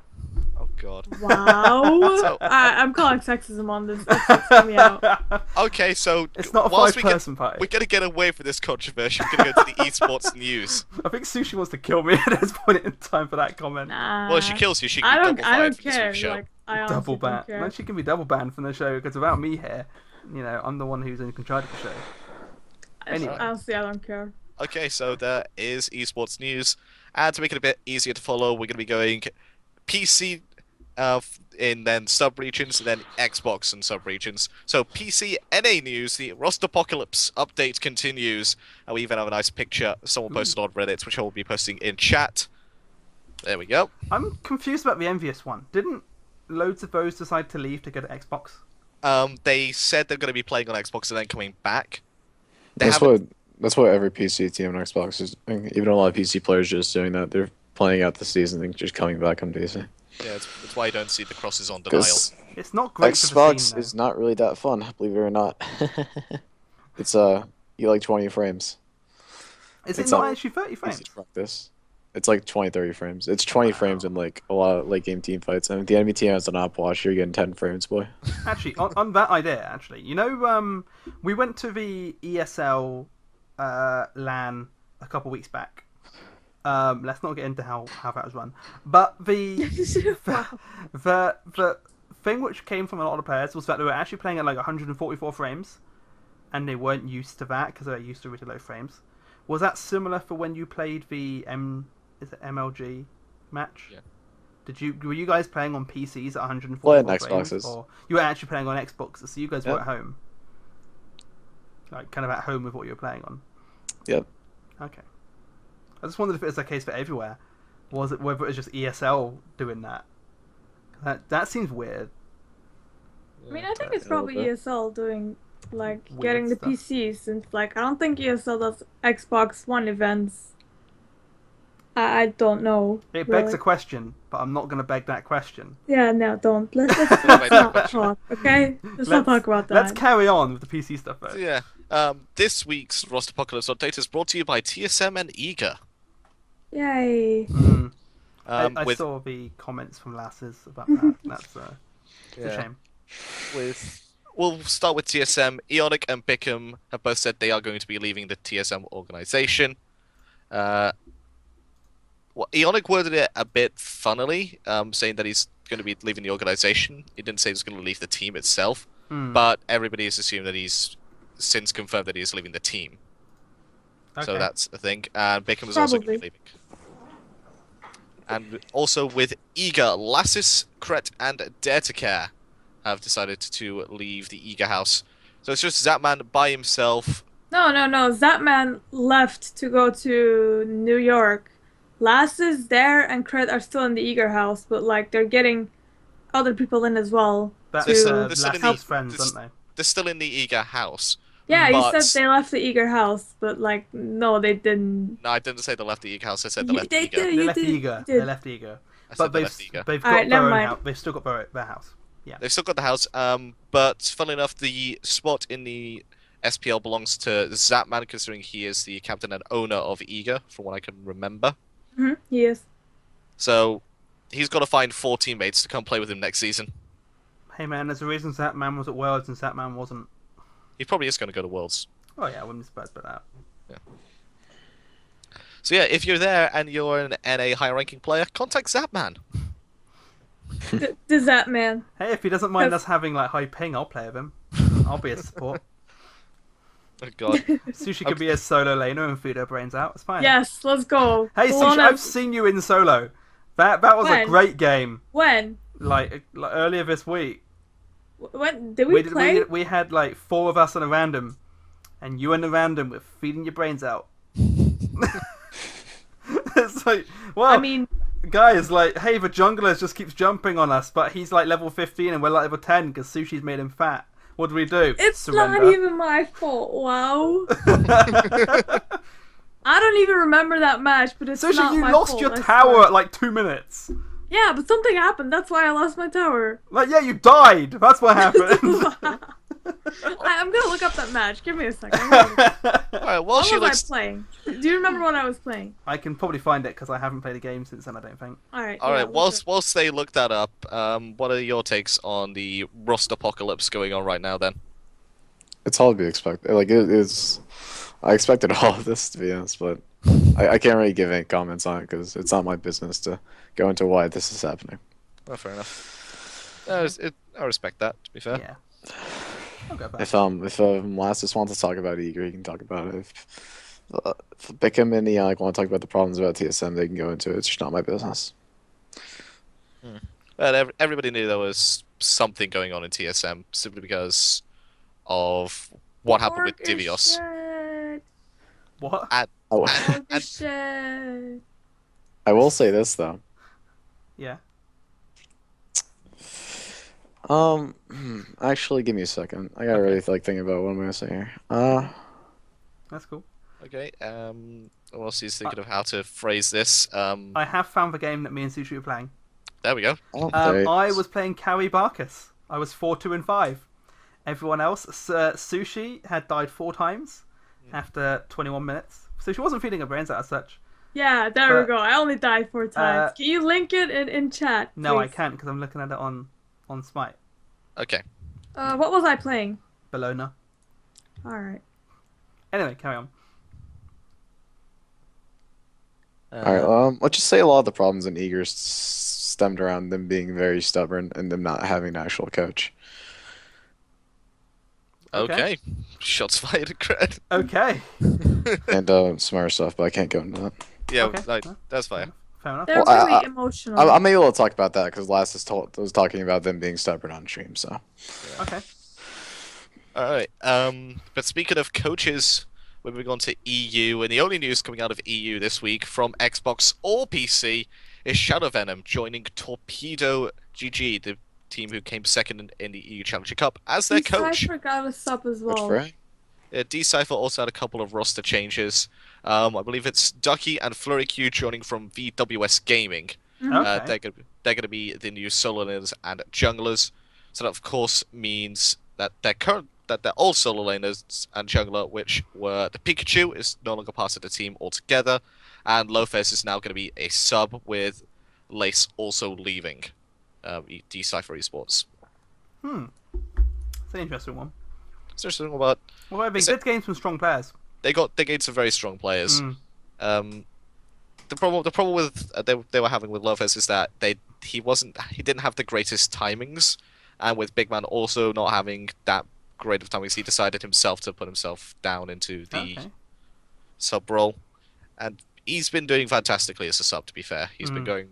Oh god. Wow. So- I'm calling sexism on this. This freaks me out. Okay, so It's not a whilst 5-person party. we're gonna get away from this controversy. We're gonna go to the esports news. I think Sushi wants to kill me at this point in time for that comment. Nah. Well, if she kills you, she can I be don't. double I fired don't for this care. week's show. Like, I honestly Double don't ban. care. No, she can be double banned from the show because without me here, you know, I'm the one who's in control of the show. Anyway. Honestly, I don't care. Okay, so there is esports news, and to make it a bit easier to follow, we're gonna be going PC. In then sub-regions, and then Xbox and sub-regions. So PC NA news, the Roster Apocalypse update continues, and we even have a nice picture someone posted on Reddit, which I will be posting in chat. There we go. I'm confused about the Envious one. Didn't loads of those decide to leave to go to Xbox? They said they're going to be playing on Xbox and then coming back. They That's haven't- what every PC team on Xbox is doing. Even a lot of PC players are just doing that. They're playing out the season and just coming back on PC. Yeah, that's why you don't see the crosses on denial. Because It's not great for the Xbox scene, though. is not really that fun, believe it or not. It's you like 20 frames. Is it it's not a- actually 30 frames? Fuck this. It's like 20, 30 frames. It's 20 frames in like a lot of late game team fights. And if the enemy team has an op watch, you're getting 10 frames, boy. Actually, on that idea, actually, you know, we went to the ESL LAN a couple weeks back. Let's not get into how that was run, but Wow. the thing which came from a lot of players was that they were actually playing at like 144 frames, and they weren't used to that because they're used to really low frames. Was that similar for when you played the MLG match? Yeah. Were you guys playing on PCs at 144 Playing frames, Xboxes. or you were actually playing on Xboxes? So you guys were Yep. at home, like kind of at home with what you were playing on. Yep. Okay. I just wondered if it was the case for everywhere. Was it whether it was just ESL doing that? That seems weird. I mean, I think it's a little probably bit. ESL doing like Weird getting the stuff. PCs, since like I don't think ESL does Xbox One events. I don't know. It begs really. a question, but I'm not going to beg that question. Yeah, no, don't. Let's Wait, not that talk, okay? Let's not talk about that. Let's carry on with the PC stuff, though. So, yeah. This week's Roster Apocalypse update is brought to you by TSM and Eager. Yay. Mm. I With saw the comments from lasses about that. That's a Yeah. shame. We'll start with TSM. Eonic and Bickham have both said they are going to be leaving the TSM organization. Well, Eonic worded it a bit funnily, saying that he's going to be leaving the organization. He didn't say he's going to leave the team itself, Hmm. but everybody has assumed that he's since confirmed that he is leaving the team. So Okay. that's the thing. And Bickham is also going to be Probably. leaving. And also with Eager, Lassus, Kret, and Dare to Care have decided to leave the Eager house. So it's just Zapman by himself. No. Zapman left to go to New York. Lasses there and Cred are still in the Eager house, but like they're getting other people in as well. That's They're still in Lasses' the- friends, this- aren't they? They're still in the Eager house. Yeah, But- he said they left the Eager house, but like no, they didn't. No, I didn't say they left the Eager house. I said they Yeah, left they Eager. did. They You left did- Eager. you They did. left Eager. I said But they left Eager. they've Alright, got never their own mind. house. They've still got their house. Yeah. They've still got the house. But funnily enough, the spot in the SPL belongs to Zapman, considering he is the captain and owner of Eager, from what I can remember. He is. So he's got to find 4 teammates to come play with him next season. Hey man, there's a reason Zapman was at Worlds and Zapman wasn't. He probably is going to go to Worlds. Oh yeah, I wouldn't be surprised by that. So yeah, if you're there and you're an NA high-ranking player, contact Zapman. The Zapman. Hey, if he doesn't mind Yes. us having like high ping, I'll play with him. I'll be a support. Oh god. Sushi could be a solo laner and feed her brains out. It's fine. Yes, let's go. Hey Go on Sushi, up. I've seen you in solo. That was a When? great game. When? Like earlier this week. When did we play? We had like 4 of us on a random, and you in the random with feeding your brains out. It's like, well, I mean, guys, like, hey, the jungler just keeps jumping on us, but he's like level 15 and we're like level 10 because Sushi's made him fat. What do we do? It's Surrender. not even my fault. Wow. I don't even remember that match, but it's Sushi, not you my lost fault, your I tower swear. at like 2 minutes. Yeah, but something happened. That's why I lost my tower. Like, yeah, you died. That's what happened. I'm gonna look up that match. Give me a second. What Alright, while she was I looks... playing? Do you remember what I was playing? I can probably find it because I haven't played a game since then, I don't think. Alright. Alright, yeah, whilst they look that up, what are your takes on the Rust apocalypse going on right now then? It's all to be expected. Like it is, I expected all of this to be honest, but I can't really give any comments on it because it's not my business to go into why this is happening. Oh, fair enough. I respect that, to be fair. Yeah. I'll go back. If Lassus wants to talk about Eager, he can talk about it. If Bickham and Eonic want to talk about the problems about TSM, they can go into it. It's just not my business. But everybody knew there was something going on in TSM simply because of what happened with Divios. Shit. What? Oh, And Shit. I will say this though. Yeah. Actually, give me a second. I gotta really think about what I'm gonna say here. That's cool. Okay, whilst he's thinking of how to phrase this, I have found the game that me and Sushi were playing. there we go. I was playing Carry Bacchus. I was 4-2-5. Everyone else, Sushi had died 4 times after 21 minutes. So she wasn't feeding her brains out as such. Yeah, there But, we go. I only died 4 times. Can you link it in chat? No, I please? can't because I'm looking at it on Smite. Okay. What was I playing? Bologna. Alright. Anyway, carry on. Alright, let's just say a lot of the problems in Eager stemmed around them being very stubborn and them not having an actual coach. Okay. Shots fired, Cred. Okay. And some other stuff, but I can't go into that. Yeah, Okay. like, that's fine. Fair enough. They're Well, really emotional. I'm able to talk about that because Last was talking about them being stubborn on stream, so. Okay. Alright, but speaking of coaches, we're moving on to EU, and the only news coming out of EU this week from Xbox or PC is Shadow Venom joining Torpedo GG, the team who came second in the EU Challenger Cup, as their coach. I forgot a sub as Good well. for him. D-Cypher also had a couple of roster changes. I believe it's Ducky and Flurry Q joining from VWS Gaming. Okay. They're gonna be the new solo laners and junglers. So that of course means that their old solo laners and jungler, which were the Pikachu, is no longer part of the team altogether, and Lopez is now going to be a sub with Lace also leaving D-Cypher Esports. It's an interesting one. So there's something about Well, they did gain some strong players. they gained some very strong players. The problem with they were having with Lopez is that he didn't have the greatest timings, and with Big Man also not having that great of timings, he decided himself to put himself down into the sub role, and he's been doing fantastically as a sub. To be fair, he's been going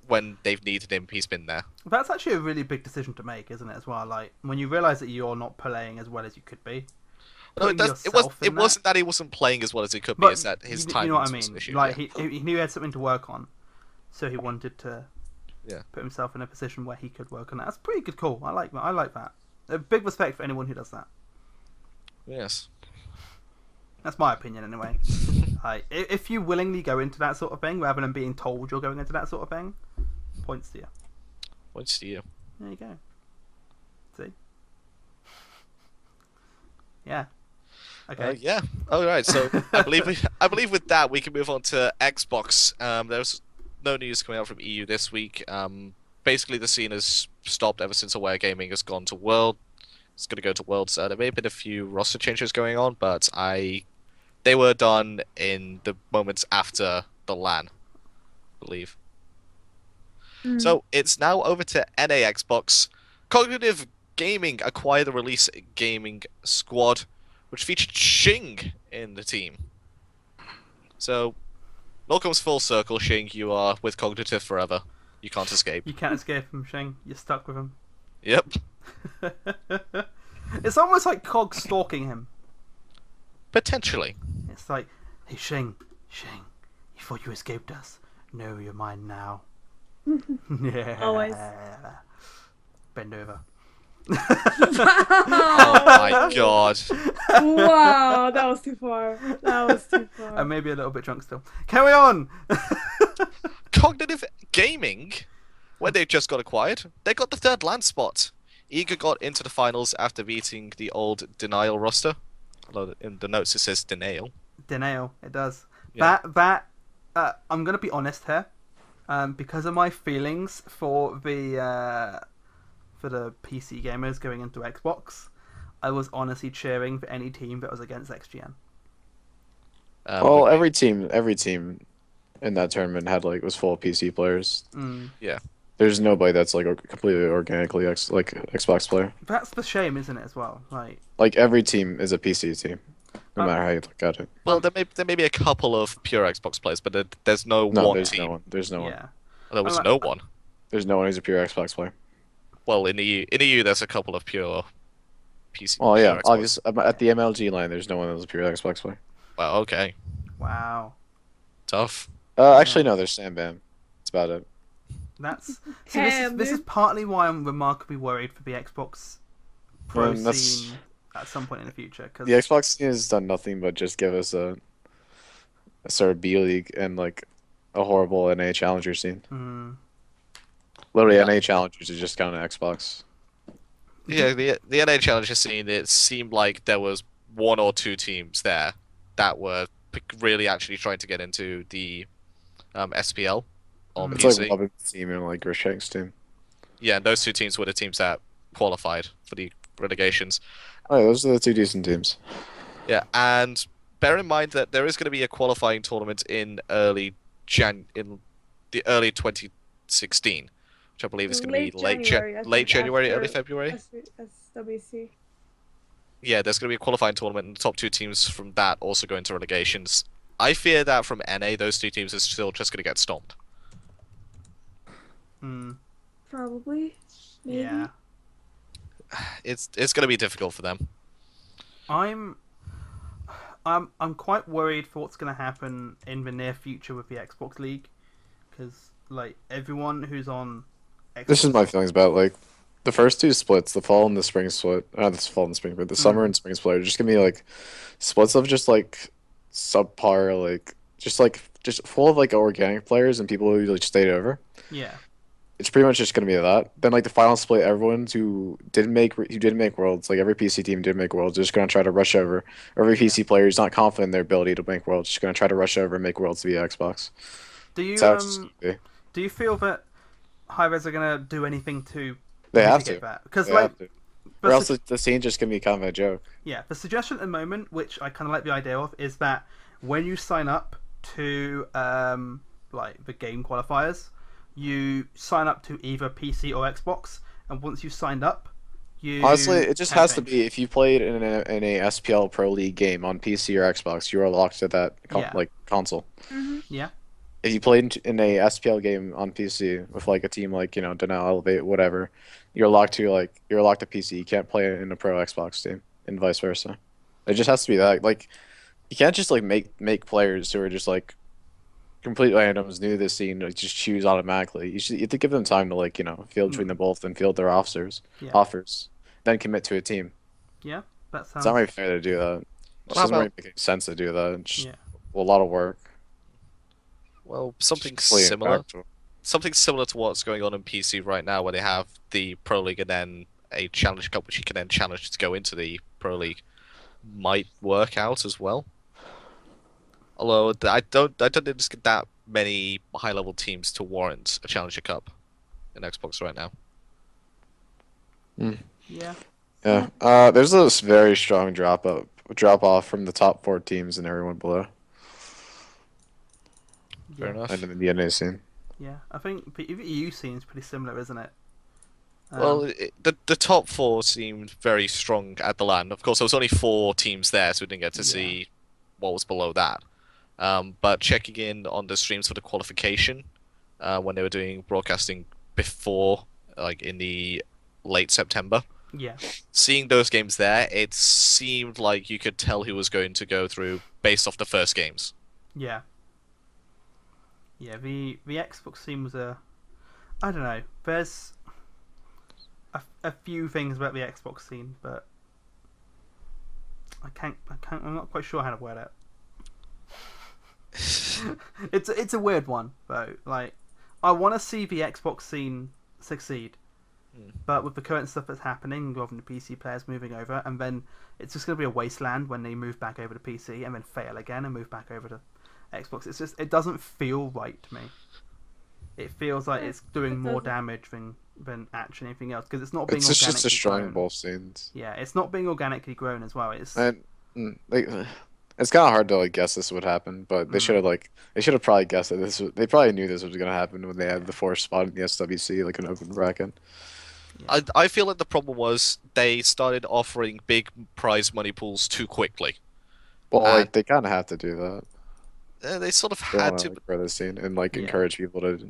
when they've needed him. He's been there. That's actually a really big decision to make, isn't it? As well, like when you realise that you're not playing as well as you could be. No, it wasn't that he wasn't playing as well as he could be. It's that his timing you know what I was an mean? issue. Like yeah. he knew he had something to work on, so he wanted to Yeah. put himself in a position where he could work on that. That's a pretty good call. I like that. I like that. A big respect for anyone who does that. Yes. That's my opinion, anyway. If you willingly go into that sort of thing rather than being told you're going into that sort of thing, points to you. Points to you. There you go. See? Yeah. Okay. Yeah. All right. So I believe with that we can move on to Xbox. There's no news coming out from EU this week. Basically, the scene has stopped ever since Aware Gaming has gone to World. It's going to go to Worlds. There may have been a few roster changes going on, but they were done in the moments after the LAN, I believe. So it's now over to NA Xbox. Cognitive Gaming acquired the Release Gaming squad, which featured Shing in the team. So, it all comes full circle, Shing. You are with Cognitive forever. You can't escape. You can't escape him, Shing. You're stuck with him. Yep. It's almost like Cog stalking him. Potentially. It's like, hey Shing, you thought you escaped us. No, you're mine now. Yeah. Always. Bend over. Oh my god. Wow, that was too far. That was too far. And maybe a little bit drunk still. Carry on! Cognitive Gaming, when they just got acquired, they got the third land spot. Eager got into the finals after beating the old Denial roster. Although in the notes it says Denial. Denial, it does. Yeah. I'm going to be honest here. Because of my feelings for the PC gamers going into Xbox, I was honestly cheering for any team that was against XGN. Well, every team in that tournament was full of PC players. Yeah. There's nobody that's like completely organically Xbox player. That's the shame, isn't it? As well, like every team is a PC team, no matter how you look at it. Well, there may be a couple of pure Xbox players, but there's no one there's team. No one. There's no one. Yeah. There was no one. There's no one who's a pure Xbox player. Well, in the EU, there's a couple of pure PC. Oh yeah, pure Xbox. obviously at the MLG line, there's no one that's a pure Xbox player. Well, okay. Wow. Tough. Actually, no, there's Sam Bam. That's about it. This is partly why I'm remarkably worried for the Xbox Pro scene at some point in the future. Cause the Xbox scene has done nothing but just give us a sort of B League and like a horrible NA Challenger scene. Literally, NA Challengers are just kind of Xbox. Yeah, the NA Challenger scene, it seemed like there was one or two teams there that were really actually trying to get into the SPL on It's PC. like Robin's team and like Grishak's team. Yeah, and those two teams were the teams that qualified for the relegations. Oh, yeah, those are the two decent teams. Yeah, and bear in mind that there is going to be a qualifying tournament in early 2016, which I believe is going to be late January, early February. SWC. Yeah, there's going to be a qualifying tournament, and the top two teams from that also go into relegations. I fear that from NA, those two teams are still just going to get stomped. Probably. Maybe. Yeah. It's going to be difficult for them. I'm quite worried for what's going to happen in the near future with the Xbox League, because like everyone who's on Xbox... This is my feelings about like the first two splits, the fall and the spring split. Not the fall and spring, but the summer and spring split are just gonna be like splits of just like subpar, like just full of like organic players and people who like stayed over. Yeah. It's pretty much just gonna be that. Then like the final split, everyone who didn't make worlds, like every PC team did make worlds, they're just gonna try to rush over. Every PC player who's not confident in their ability to make worlds, just gonna try to rush over and make worlds via Xbox. Do you do you feel that Hi-Rez are gonna do anything to They have to that? Because or else the scene's just gonna be kind of a joke. Yeah, the suggestion at the moment, which I kind of like the idea of, is that when you sign up to like the game qualifiers, you sign up to either PC or Xbox, and once you've signed up, you honestly, it just has to be if you played in a SPL Pro League game on PC or Xbox, you are locked to that console. Yeah. If you played in a SPL game on PC with like a team like Denial, Elevate, whatever, you're locked to PC. You can't play it in a Pro Xbox team, and vice versa. It just has to be that. Like, you can't just like make players who are just like complete randoms new to this scene just choose automatically. You have to give them time to like field between them both and field their offers, then commit to a team. Yeah, that sounds. It's not really fair to do that. It doesn't really make any sense to do that. It's just a lot of work. Well, something similar to what's going on in PC right now, where they have the Pro League and then a Challenge Cup, which you can then challenge to go into the Pro League, might work out as well. Although I don't think there's that many high-level teams to warrant a Challenger Cup in Xbox right now. Yeah. Yeah. There's this very strong drop off from the top 4 teams and everyone below. Fair enough. And in the NA scene. Yeah, I think the EU scene is pretty similar, isn't it? Well, the top 4 seemed very strong at the LAN. Of course, there was only 4 teams there, so we didn't get to see what was below that. But checking in on the streams for the qualification, when they were doing broadcasting before, like in the late September, seeing those games there, it seemed like you could tell who was going to go through based off the first games. Yeah. Yeah, the Xbox scene was a I don't know. There's a few things about the Xbox scene, but I'm not quite sure how to word it. It's a weird one though. Like, I want to see the Xbox scene succeed, but with the current stuff that's happening, involving the PC players moving over, and then it's just going to be a wasteland when they move back over to PC and then fail again and move back over to Xbox. It doesn't feel right to me. It feels like it's doing more damage than actually anything else, because it's not being. It's just destroying both scenes. Yeah, it's not being organically grown as well. It's it's kind of hard to like guess this would happen, but they should have probably guessed that they probably knew this was going to happen when they had the fourth spot in the SWC, like an open bracket. Yeah. I feel like the problem was they started offering big prize money pools too quickly. Well, like they kind of have to do that. They sort of had to grow the scene and like encourage people to,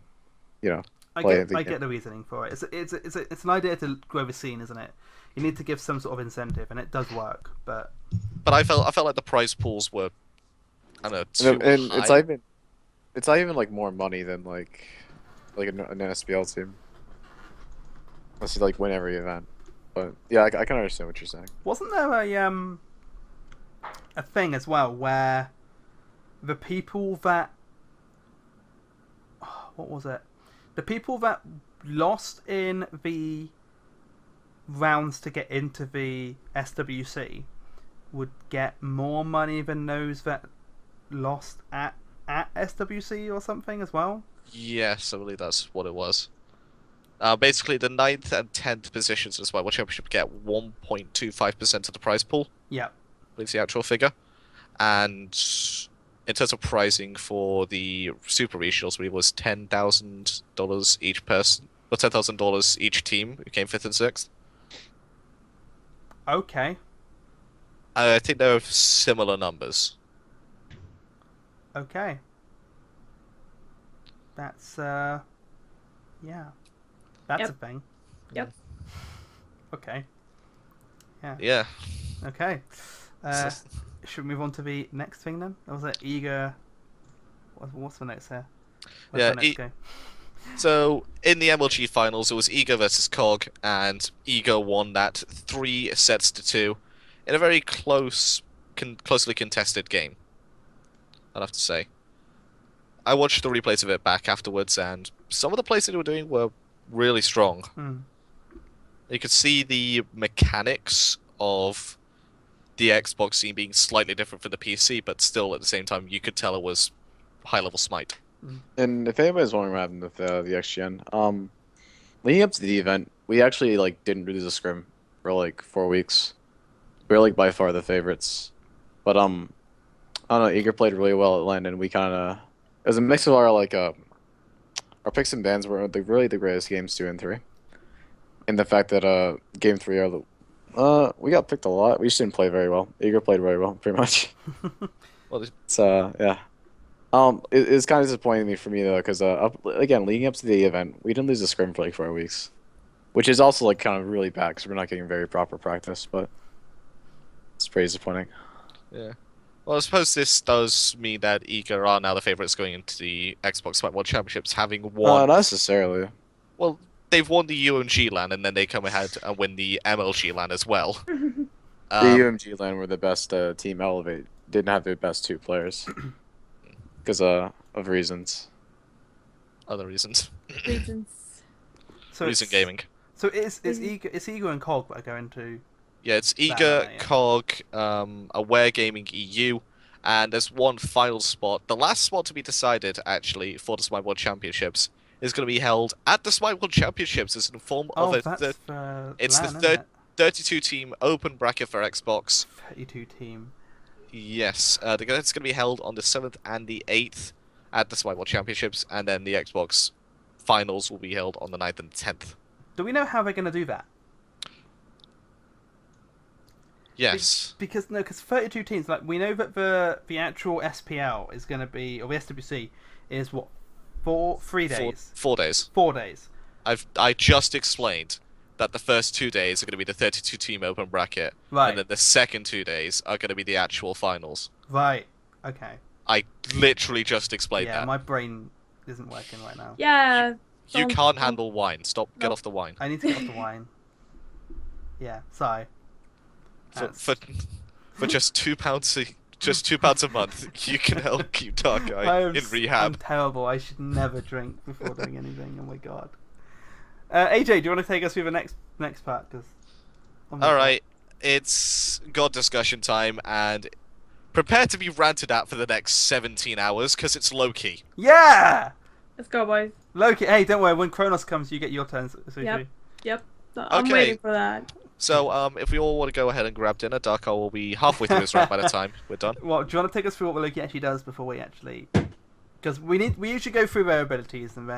I get the reasoning for it. It's an idea to grow the scene, isn't it? You need to give some sort of incentive, and it does work. But I felt like the prize pools were, I don't know, too and high. it's not even like more money than like an NSPL team. Unless you like win every event. But yeah, I can understand what you're saying. Wasn't there a thing as well where the people that what was it? The people that lost in the rounds to get into the SWC would get more money than those that lost at SWC or something as well? Yes, I believe that's what it was. Basically, the 9th and 10th positions in the Smite World Championship get 1.25% of the prize pool. Yeah. That's the actual figure. And in terms of pricing for the Super Regionals, I believe it was $10,000 each person, or $10,000 each team who came 5th and 6th. Okay. I think they're similar numbers. Okay. That's yeah. That's a thing. Yep. Okay. Yeah. Yeah. Okay. Should we move on to the next thing then? Or was it eager? What's the next here? Where's the next go? So in the MLG finals, it was Ego versus Cog, and Ego won that 3-2 in a very closely contested game. I'd have to say. I watched the replays of it back afterwards, and some of the plays that they were doing were really strong. You could see the mechanics of the Xbox scene being slightly different from the PC, but still at the same time you could tell it was high-level Smite. And if anybody's wondering what happened with the XGN, leading up to the event, we actually like didn't lose a scrim for like 4 weeks. We were like by far the favorites, but I don't know. Eager played really well at London. We kind of it was a mix of our like our picks and bans were really the greatest games 2 and 3, and the fact that game 3 are the we got picked a lot. We just didn't play very well. Eager played very well, pretty much. Well, so yeah. It's kind of disappointing for me though, because again, leading up to the event, we didn't lose a scrim for like 4 weeks, which is also like kind of really bad because we're not getting very proper practice. But it's pretty disappointing. Yeah. Well, I suppose this does mean that Eager are now the favorites going into the Xbox Smite World Championships, having won. Not necessarily. Well, they've won the UMG LAN, and then they come ahead and win the MLG LAN as well. The UMG LAN were the best team. Elevate didn't have their best 2 players. Because of reasons. Other reasons. So Reason gaming. So it's Eager and Cog that are going to. Yeah, it's Eager, Cog, Aware Gaming EU, and there's one final spot. The last spot to be decided, actually, for the Smite World Championships is going to be held at the Smite World Championships as in the form of it's the LAN, 32-team open bracket for Xbox. 32-team. Yes, it's going to be held on the 7th and the 8th at the Smite World Championships, and then the Xbox finals will be held on the 9th and 10th. Do we know how they're going to do that? Yes. Because 32 teams, like we know that the actual SPL is going to be, or the SWC is what, 3 days? 4 days. 4 days. I just explained that the first 2 days are going to be the 32-team open bracket, right, and then the second 2 days are going to be the actual finals. Right. Okay. I literally just explained that. Yeah, my brain isn't working right now. Yeah, You can't handle wine. Stop. Get off the wine. I need to get off the wine. Yeah, sorry. For just £2 a month, you can help keep Darkeye in rehab. I'm terrible. I should never drink before doing anything. Oh my god. AJ, do you want to take us through the next part? All right, it's God discussion time, and prepare to be ranted at for the next 17 hours because it's Loki. Yeah. Let's go, boys. Loki. Hey, don't worry. When Kronos comes, you get your turn. Sushi. Yep. I'm waiting for that. So, if we all want to go ahead and grab dinner, Darko will be halfway through this round by the time we're done. Well, do you want to take us through what Loki actually does before we actually? Because we usually go through their abilities and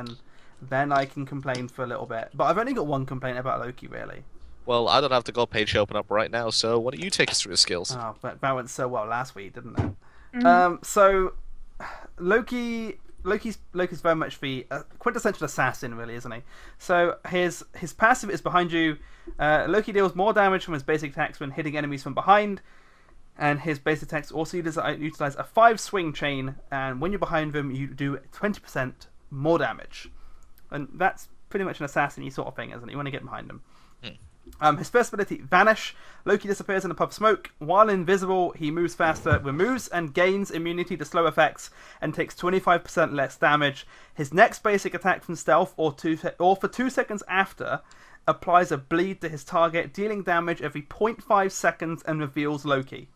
then I can complain for a little bit. But I've only got one complaint about Loki, really. Well, I don't have the God page open up right now, so why don't you take us through his skills? Oh, but that went so well last week, didn't it? Mm-hmm. So Loki's very much the quintessential assassin, really, isn't he? So his passive is behind you. Loki deals more damage from his basic attacks when hitting enemies from behind, and his basic attacks also utilize a 5 swing chain, and when you're behind them, you do 20% more damage. And that's pretty much an assassin-y sort of thing, isn't it? You want to get behind him. His first ability, Vanish. Loki disappears in a puff of smoke. While invisible, he moves faster, removes and gains immunity to slow effects, and takes 25% less damage. His next basic attack from stealth, or for 2 seconds after, applies a bleed to his target, dealing damage every 0.5 seconds and reveals Loki.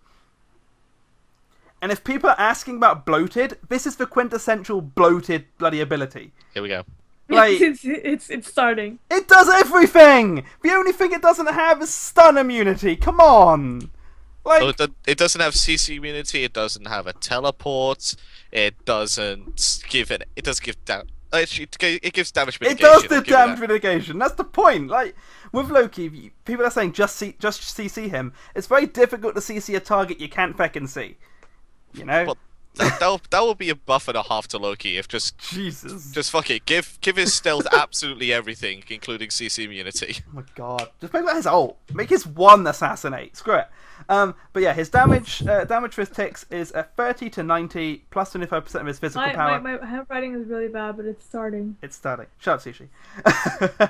And if people are asking about bloated, this is the quintessential bloated bloody ability. Here we go. Like, it's starting. It does everything! The only thing it doesn't have is stun immunity. Come on! Like, so it doesn't have CC immunity, it doesn't have a teleport, it doesn't give it. It does give actually, it gives damage mitigation. It does the damage mitigation. That's the point. Like, with Loki, people are saying just CC him. It's very difficult to CC a target you can't feckin' see. You know? Well, that will be a buff and a half to Loki if just fuck it. Give his stealth absolutely everything, including CC immunity. Oh my god! Just make that his ult. Make his one assassinate. Screw it. But yeah, his damage for his ticks is a 30 to 90 plus 25% of his physical power. My handwriting is really bad, but it's starting. It's starting. Shut up, Sushi.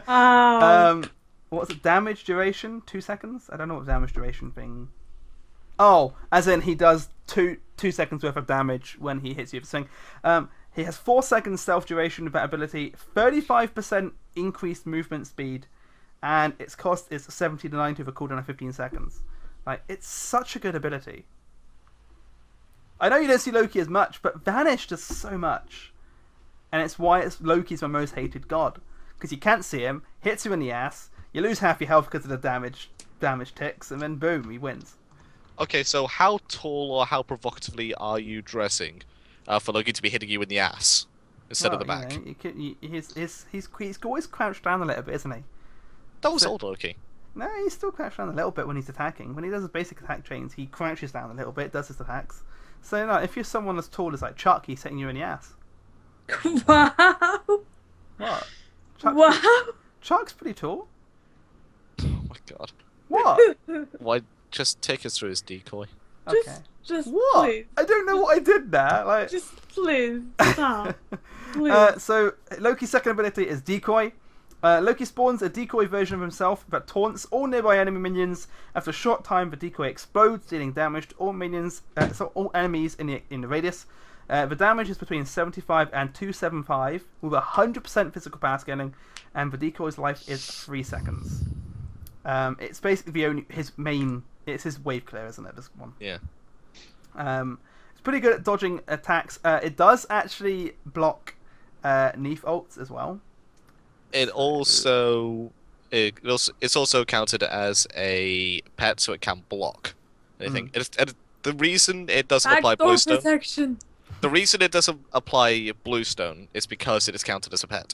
Oh. What's it? Damage duration? 2 seconds? I don't know what damage duration thing. Oh, as in he does 2 seconds worth of damage when he hits you with a swing. He has 4 seconds stealth duration with that ability, 35% increased movement speed, and its cost is 70 to 90 with a cooldown of 15 seconds. Like, it's such a good ability. I know you don't see Loki as much, but Vanish does so much. And it's why Loki's my most hated god. Because you can't see him, hits you in the ass, you lose half your health because of the damage ticks, and then boom, he wins. Okay, so how tall or how provocatively are you dressing for Loki to be hitting you in the ass instead of the back? You know, he's always crouched down a little bit, isn't he? That was old Loki. No, he's still crouched down a little bit when he's attacking. When he does his basic attack chains, he crouches down a little bit, does his attacks. So, no, if you're someone as tall as like Chuck, he's hitting you in the ass. Wow. What? Chuck's pretty tall. Oh my god. What? Why? Just take us through his decoy. Okay. Just what? please. I don't know what I did there. Like, Just please stop. Please. So Loki's second ability is Decoy. Loki spawns a decoy version of himself that taunts all nearby enemy minions. After a short time, the decoy explodes, dealing damage to all minions, all enemies in the radius. The damage is between 75 and 275, with 100% physical power scaling, and the decoy's life is 3 seconds. It's basically it's his wave clear, isn't it? This one. Yeah. It's pretty good at dodging attacks. It does actually block Neath ults as well. It's also counted as a pet, so it can block anything. The reason it doesn't apply Bluestone. Protection. The reason it doesn't apply Bluestone is because it is counted as a pet.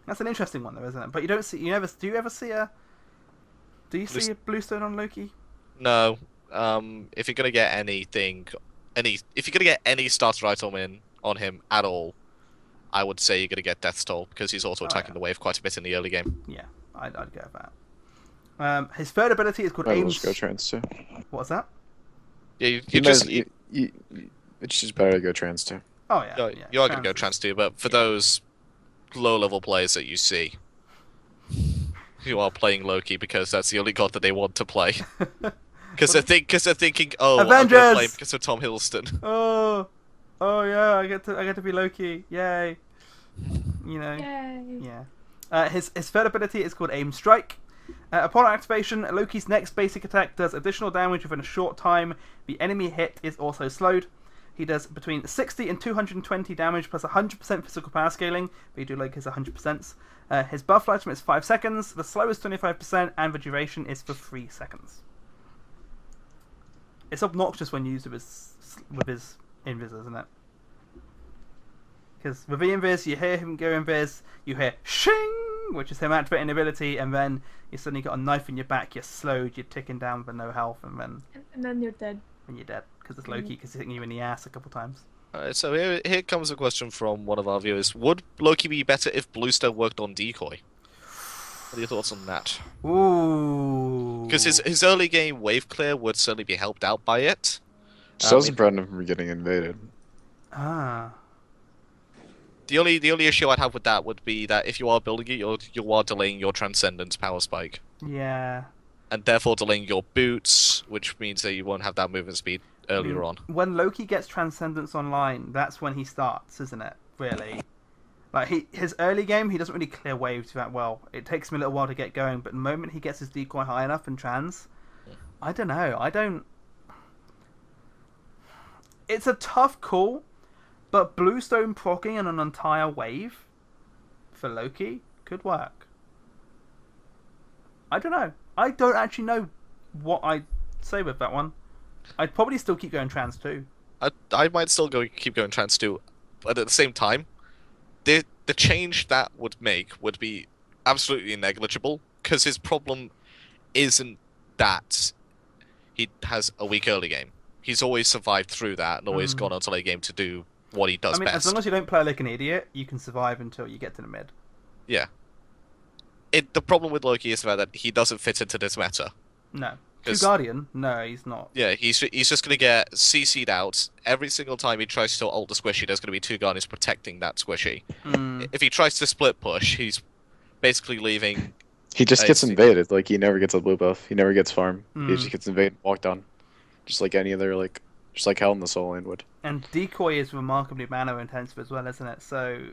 That's an interesting one, though, isn't it? But you don't see. Do you ever see a? Do you see a Bluestone on Loki? No. If you're gonna get if you're gonna get any starter item on him at all, I would say you're gonna get Death's Toll because he's also attacking the wave quite a bit in the early game. Yeah, I'd go with that. His third ability is called Aim. Go trans too. What's that? Yeah, it's just better to go trans too. Oh yeah. You are gonna go trans too, but for those low-level players that you see who are playing Loki because that's the only god that they want to play. Because they're thinking, oh, Avengers! I'm gonna play him because of Tom Hiddleston. Oh yeah, I get to be Loki. Yay! You know. Yay. Yeah. His third ability is called Aim Strike. Upon activation, Loki's next basic attack does additional damage within a short time. The enemy hit is also slowed. He does between 60 and 220 damage plus 100% physical power scaling. But you do like his 100%. His buff lifetime is 5 seconds. The slow is 25%, and the duration is for 3 seconds. It's obnoxious when used with his invis, isn't it? Because with the invis, you hear him go invis, you hear shing, which is him activating ability, and then you suddenly got a knife in your back, you're slowed, you're ticking down with no health, and then you're dead. And you're dead because it's Loki, because he's hitting you in the ass a couple times. Alright, so here comes a question from one of our viewers. Would Loki be better if Bluestone worked on Decoy? What are your thoughts on that? Ooh. Because his early game wave clear would certainly be helped out by it. So doesn't prevent him from getting invaded. Ah. The only issue I'd have with that would be that if you are building it, you are delaying your Transcendence power spike. Yeah. And therefore delaying your boots, which means that you won't have that movement speed earlier on. When Loki gets Transcendence online, that's when he starts, isn't it? Really. Like his early game, he doesn't really clear waves that well. It takes him a little while to get going, but the moment he gets his decoy high enough and trans, I don't know. It's a tough call, but Bluestone proccing on an entire wave for Loki could work. I don't know. I don't actually know what I'd say with that one. I'd probably still keep going trans too. I might still keep going trans too, but at the same time, the change that would make would be absolutely negligible, because his problem isn't that he has a weak early game. He's always survived through that and always gone on to late game to do what he does best. As long as you don't play like an idiot, you can survive until you get to the mid. Yeah. The problem with Loki is that he doesn't fit into this meta. No. True Guardian? No, he's not. Yeah, he's just going to get CC'd out. Every single time he tries to ult the squishy, there's going to be 2 Guardians protecting that squishy. If he tries to split push, he's basically leaving... He just gets invaded. Like, he never gets a blue buff. He never gets farm. He just gets invaded, walked on. Just like any other, just like Hell in the Soul Lane would. And Decoy is remarkably mana intensive as well, isn't it? So...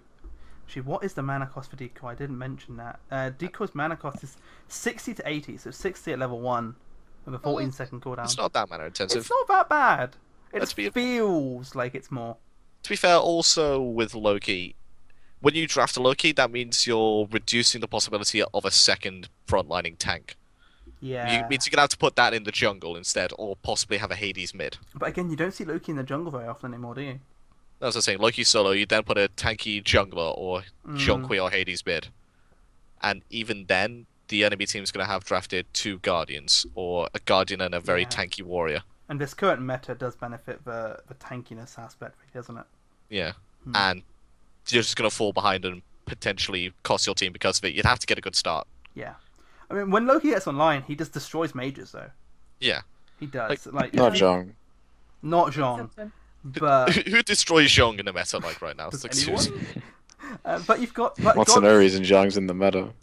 Actually, what is the mana cost for Decoy? I didn't mention that. Decoy's mana cost is 60 to 80, so 60 at level 1. With a 14-second cooldown. It's not that mana intensive. It's not that bad. It feels like it's more. To be fair, also with Loki, when you draft a Loki, that means you're reducing the possibility of a second frontlining tank. Yeah. It means you're going to have to put that in the jungle instead, or possibly have a Hades mid. But again, you don't see Loki in the jungle very often anymore, do you? That's what I'm saying. Loki solo, you then put a tanky jungler, or Jonqui or Hades mid. And even then, the enemy team's going to have drafted 2 Guardians, or a Guardian and a very tanky warrior. And this current meta does benefit the tankiness aspect, doesn't it? Yeah. And you're just going to fall behind and potentially cost your team because of it. You'd have to get a good start. Yeah. I mean, when Loki gets online, he just destroys mages, though. Yeah. He does. Not Zhong. Not Zhong. But... Who destroys Zhong in the meta right now? Does anyone? But you've got... What's another reason Zhong's in the meta?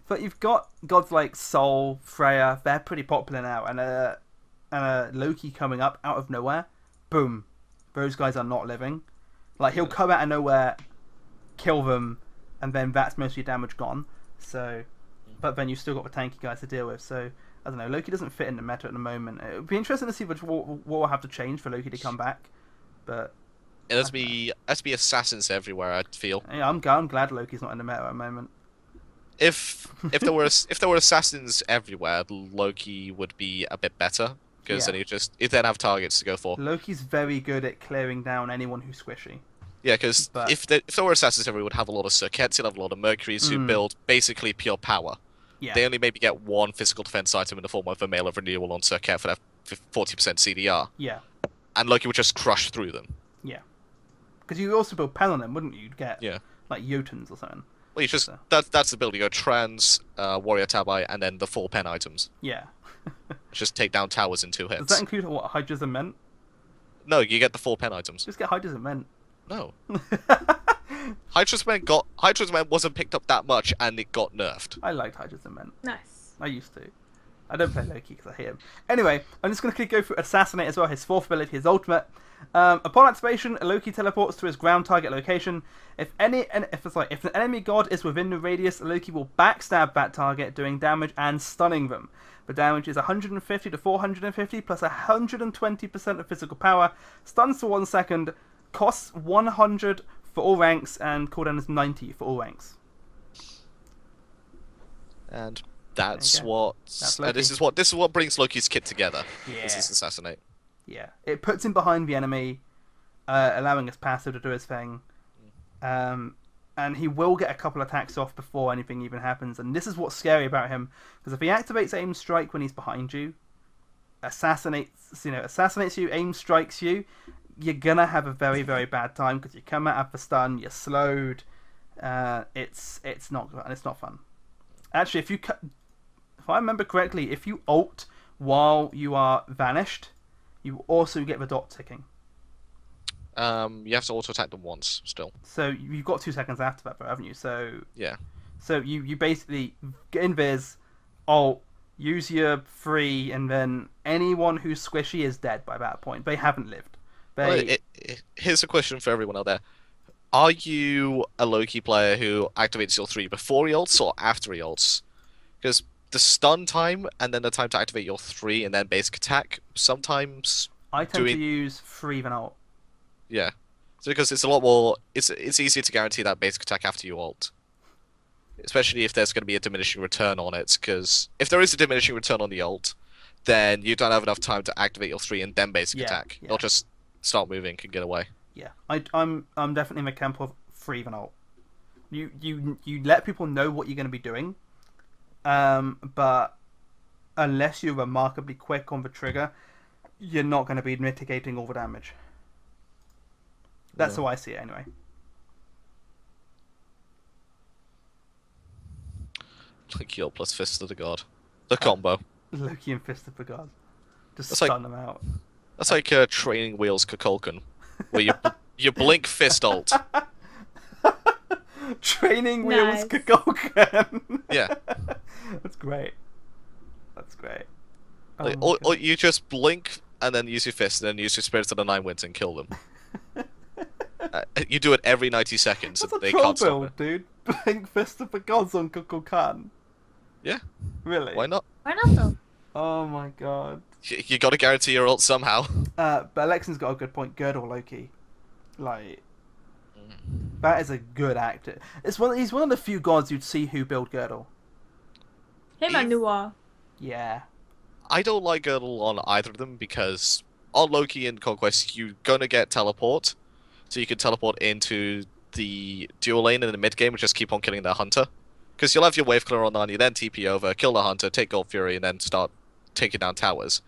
But you've got gods like Sol, Freya, they're pretty popular now, and Loki coming up out of nowhere, boom, those guys are not living. Like, he'll come out of nowhere, kill them, and then that's most of your damage gone. So, but then you've still got the tanky guys to deal with. So, I don't know, Loki doesn't fit in the meta at the moment. It would be interesting to see what will have to change for Loki to come back. But it has to be assassins everywhere, I feel. Yeah, I'm glad Loki's not in the meta at the moment. If there were assassins everywhere, Loki would be a bit better, because then he'd then have targets to go for. Loki's very good at clearing down anyone who's squishy. Yeah, because if there were assassins everywhere, would have a lot of Circuits, he'd have a lot of Mercuries who build basically pure power. Yeah. They only maybe get 1 physical defense item in the form of a Mail of Renewal on Circuit for that 40% CDR. Yeah. And Loki would just crush through them. Yeah. Because you also build pen on them, wouldn't you? You'd get like Jotuns or something. Well, you just that's the build. You go Trans, Warrior Tabai, and then the 4 pen items. Yeah. Just take down towers in 2 hits. Does that include what Hydras and Ment? No, you get the 4 pen items. Just get Hydras and Ment. No. Hydra's Man wasn't picked up that much, and it got nerfed. I liked Hydrogen Man. Nice. I used to. I don't play Loki because I hate him. Anyway, I'm just going to quickly go through Assassinate as well, his fourth ability, his ultimate. Upon activation, Loki teleports to his ground target location. If an enemy god is within the radius, Loki will backstab that target, doing damage and stunning them. The damage is 150 to 450 plus 120% of physical power. Stuns for 1 second. Costs 100 for all ranks, and cooldown is 90 for all ranks. And this is what brings Loki's kit together. Yeah. This is Assassinate. Yeah, it puts him behind the enemy, allowing his passive to do his thing. And he will get a couple attacks off before anything even happens. And this is what's scary about him, because if he activates Aim Strike when he's behind you, assassinates you, aim strikes you, you're gonna have a very, very bad time because you come out of the stun, you're slowed. It's not fun. Actually, if I remember correctly, if you ult while you are vanished, you also get the dot ticking. You have to auto attack them once still. So you've got 2 seconds after that, though, haven't you? So yeah. So you basically get invis, ult, use your free, and then anyone who's squishy is dead by that point. They haven't lived. Here's a question for everyone out there. Are you a Loki player who activates your 3 before he ults or after he ults? Because the stun time and then the time to activate your 3 and then basic attack, sometimes... I tend to use 3 than ult. Yeah. So because it's a lot more... It's easier to guarantee that basic attack after you ult. Especially if there's going to be a diminishing return on it, because if there is a diminishing return on the ult, then you don't have enough time to activate your 3 and then basic attack. Yeah. Not just start moving and get away. Yeah, I'm definitely in the camp of 3 than ult. You let people know what you're going to be doing, but unless you're remarkably quick on the trigger, you're not going to be mitigating all the damage. That's how I see it, anyway. Loki ult plus Fist of the God. The combo. Loki and Fist of the God. Just That's stun them out. That's like Training Wheels Kukulkan, where you blink Fist ult. Training Wheels Kukulkan. Yeah. That's great. That's great. Like, or you just blink and then use your fist and then use your Spirits of the Nine Winds and kill them. You do it every 90 seconds. That's and a they troll can't stop build, it. dude. Blink Fist of the Gods on Kukulkan. Yeah. Really? Why not? Why not though? Oh my god. You got to guarantee your ult somehow. But Alexin's got a good point. Girdle Loki, like, that is a good actor. He's one of the few gods you'd see who build Girdle. Hey man, Noir. Yeah. I don't like Girdle on either of them because on Loki and Conquest you're gonna get teleport, so you can teleport into the dual lane in the mid game and just keep on killing the hunter. Because you'll have your wave clear on 9, you then TP over, kill the hunter, take Gold Fury, and then start taking down towers.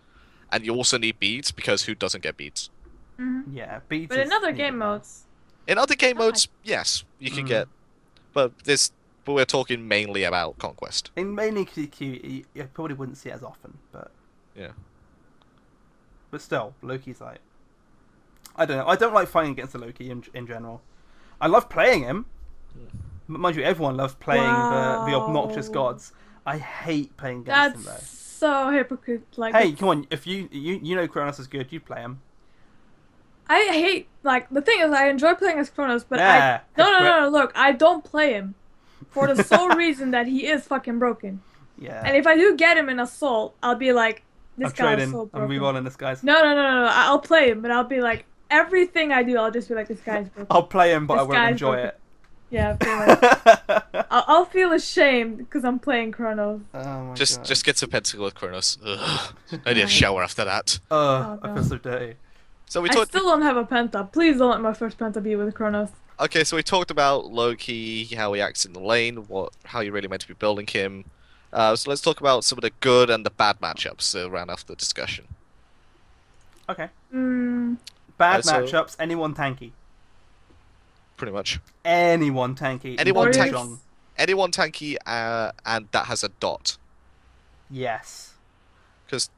And you also need beads, because who doesn't get beads? Mm-hmm. Yeah, beats. But in other game modes. In other game modes, yes, you can get. But we're talking mainly about Conquest. In mainly QQ, you probably wouldn't see it as often, but yeah. But still, Loki's like, I don't know. I don't like fighting against the Loki in general. I love playing him. But mind you, everyone loves playing the obnoxious gods. I hate playing against them though. That's so hypocrite. Like, hey, come on! If you know Kronos is good, you play him. I hate, like, the thing is, I enjoy playing as Kronos, but Yeah, no, look, I don't play him for the sole reason that he is fucking broken. Yeah. And if I do get him in Assault, I'll be like, this guy is so broken. I'm rerolling this guy's. No, I'll play him, but I'll be like, everything I do, I'll just be like, this guy's broken. I'll play him, but This I won't guy's enjoy broken. it. Yeah, pretty much. I'll feel ashamed because I'm playing Kronos. Oh my Just god. just get to Pentacle with Kronos. Ugh. I need a shower after that. I feel God. so dirty. So we I talked. still don't have a Penta. Please don't let my first Penta be with Kronos. Okay, so we talked about Loki, how he acts in the lane, how you're really meant to be building him. So let's talk about some of the good and the bad matchups to round off the discussion. Okay. Mm, Bad so- matchups. Anyone tanky. Pretty much. Anyone tanky. Anyone Warriors. tanky. Strong. Anyone tanky, and that has a dot. Yes. Because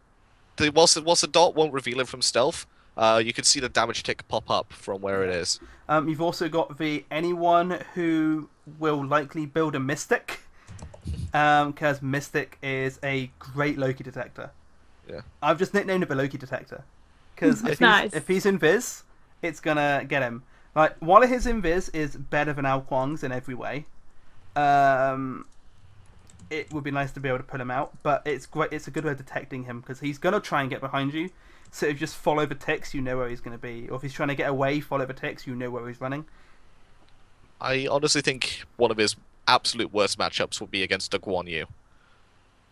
whilst the dot won't reveal him from stealth, you can see the damage tick pop up from where it is. You've also got anyone who will likely build a Mystic, because Mystic is a great Loki detector. Yeah. I've just nicknamed it a Loki detector, because if he's invis, it's gonna get him. Like, while his invis is better than Ao Kuang's in every way, it would be nice to be able to pull him out. But it's great. It's a good way of detecting him, because he's gonna try and get behind you. So if you just follow the ticks, you know where he's going to be. Or if he's trying to get away, follow the ticks, you know where he's running. I honestly think one of his absolute worst matchups would be against a Guan Yu.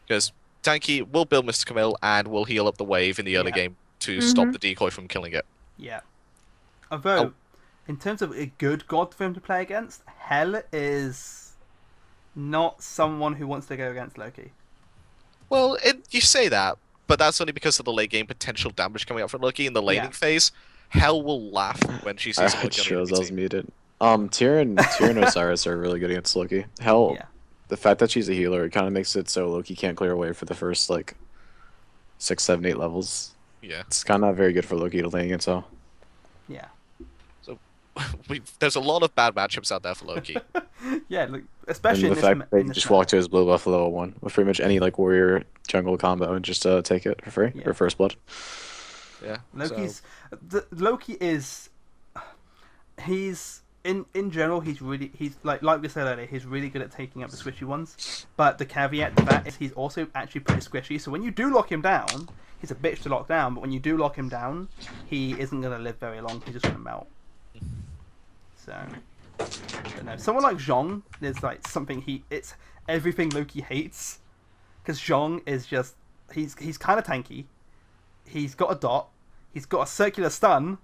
Because Tanky will build Mr. Camille and will heal up the wave in the early game to stop the decoy from killing it. Yeah. Although, in terms of a good god for him to play against, Hell is not someone who wants to go against Loki. Well, you say that, but that's only because of the late game potential damage coming out from Loki in the laning phase. Hell will laugh when she sees Loki. Shows I was muted. Tyr and Osiris are really good against Loki. Hell, the fact that she's a healer, it kind of makes it so Loki can't clear away for the first, like, 6, 7, 8 levels. Yeah. It's kind of not very good for Loki to lane against Hell. Yeah. So, there's a lot of bad matchups out there for Loki. Yeah, look, especially and in the this, fact that you just walk to his Blue Buffalo 1 with pretty much any, like, warrior jungle combo and just take it for free, or first blood. Yeah. Loki is... He's... In general, he's like we said earlier, he's really good at taking up the squishy ones. But the caveat to that is he's also actually pretty squishy. So when you do lock him down, he's a bitch to lock down. But when you do lock him down, he isn't going to live very long. He's just going to melt. So, but no, someone like Zhong is like something it's everything Loki hates. Because Zhong is just he's kind of tanky. He's got a dot. He's got a circular stun,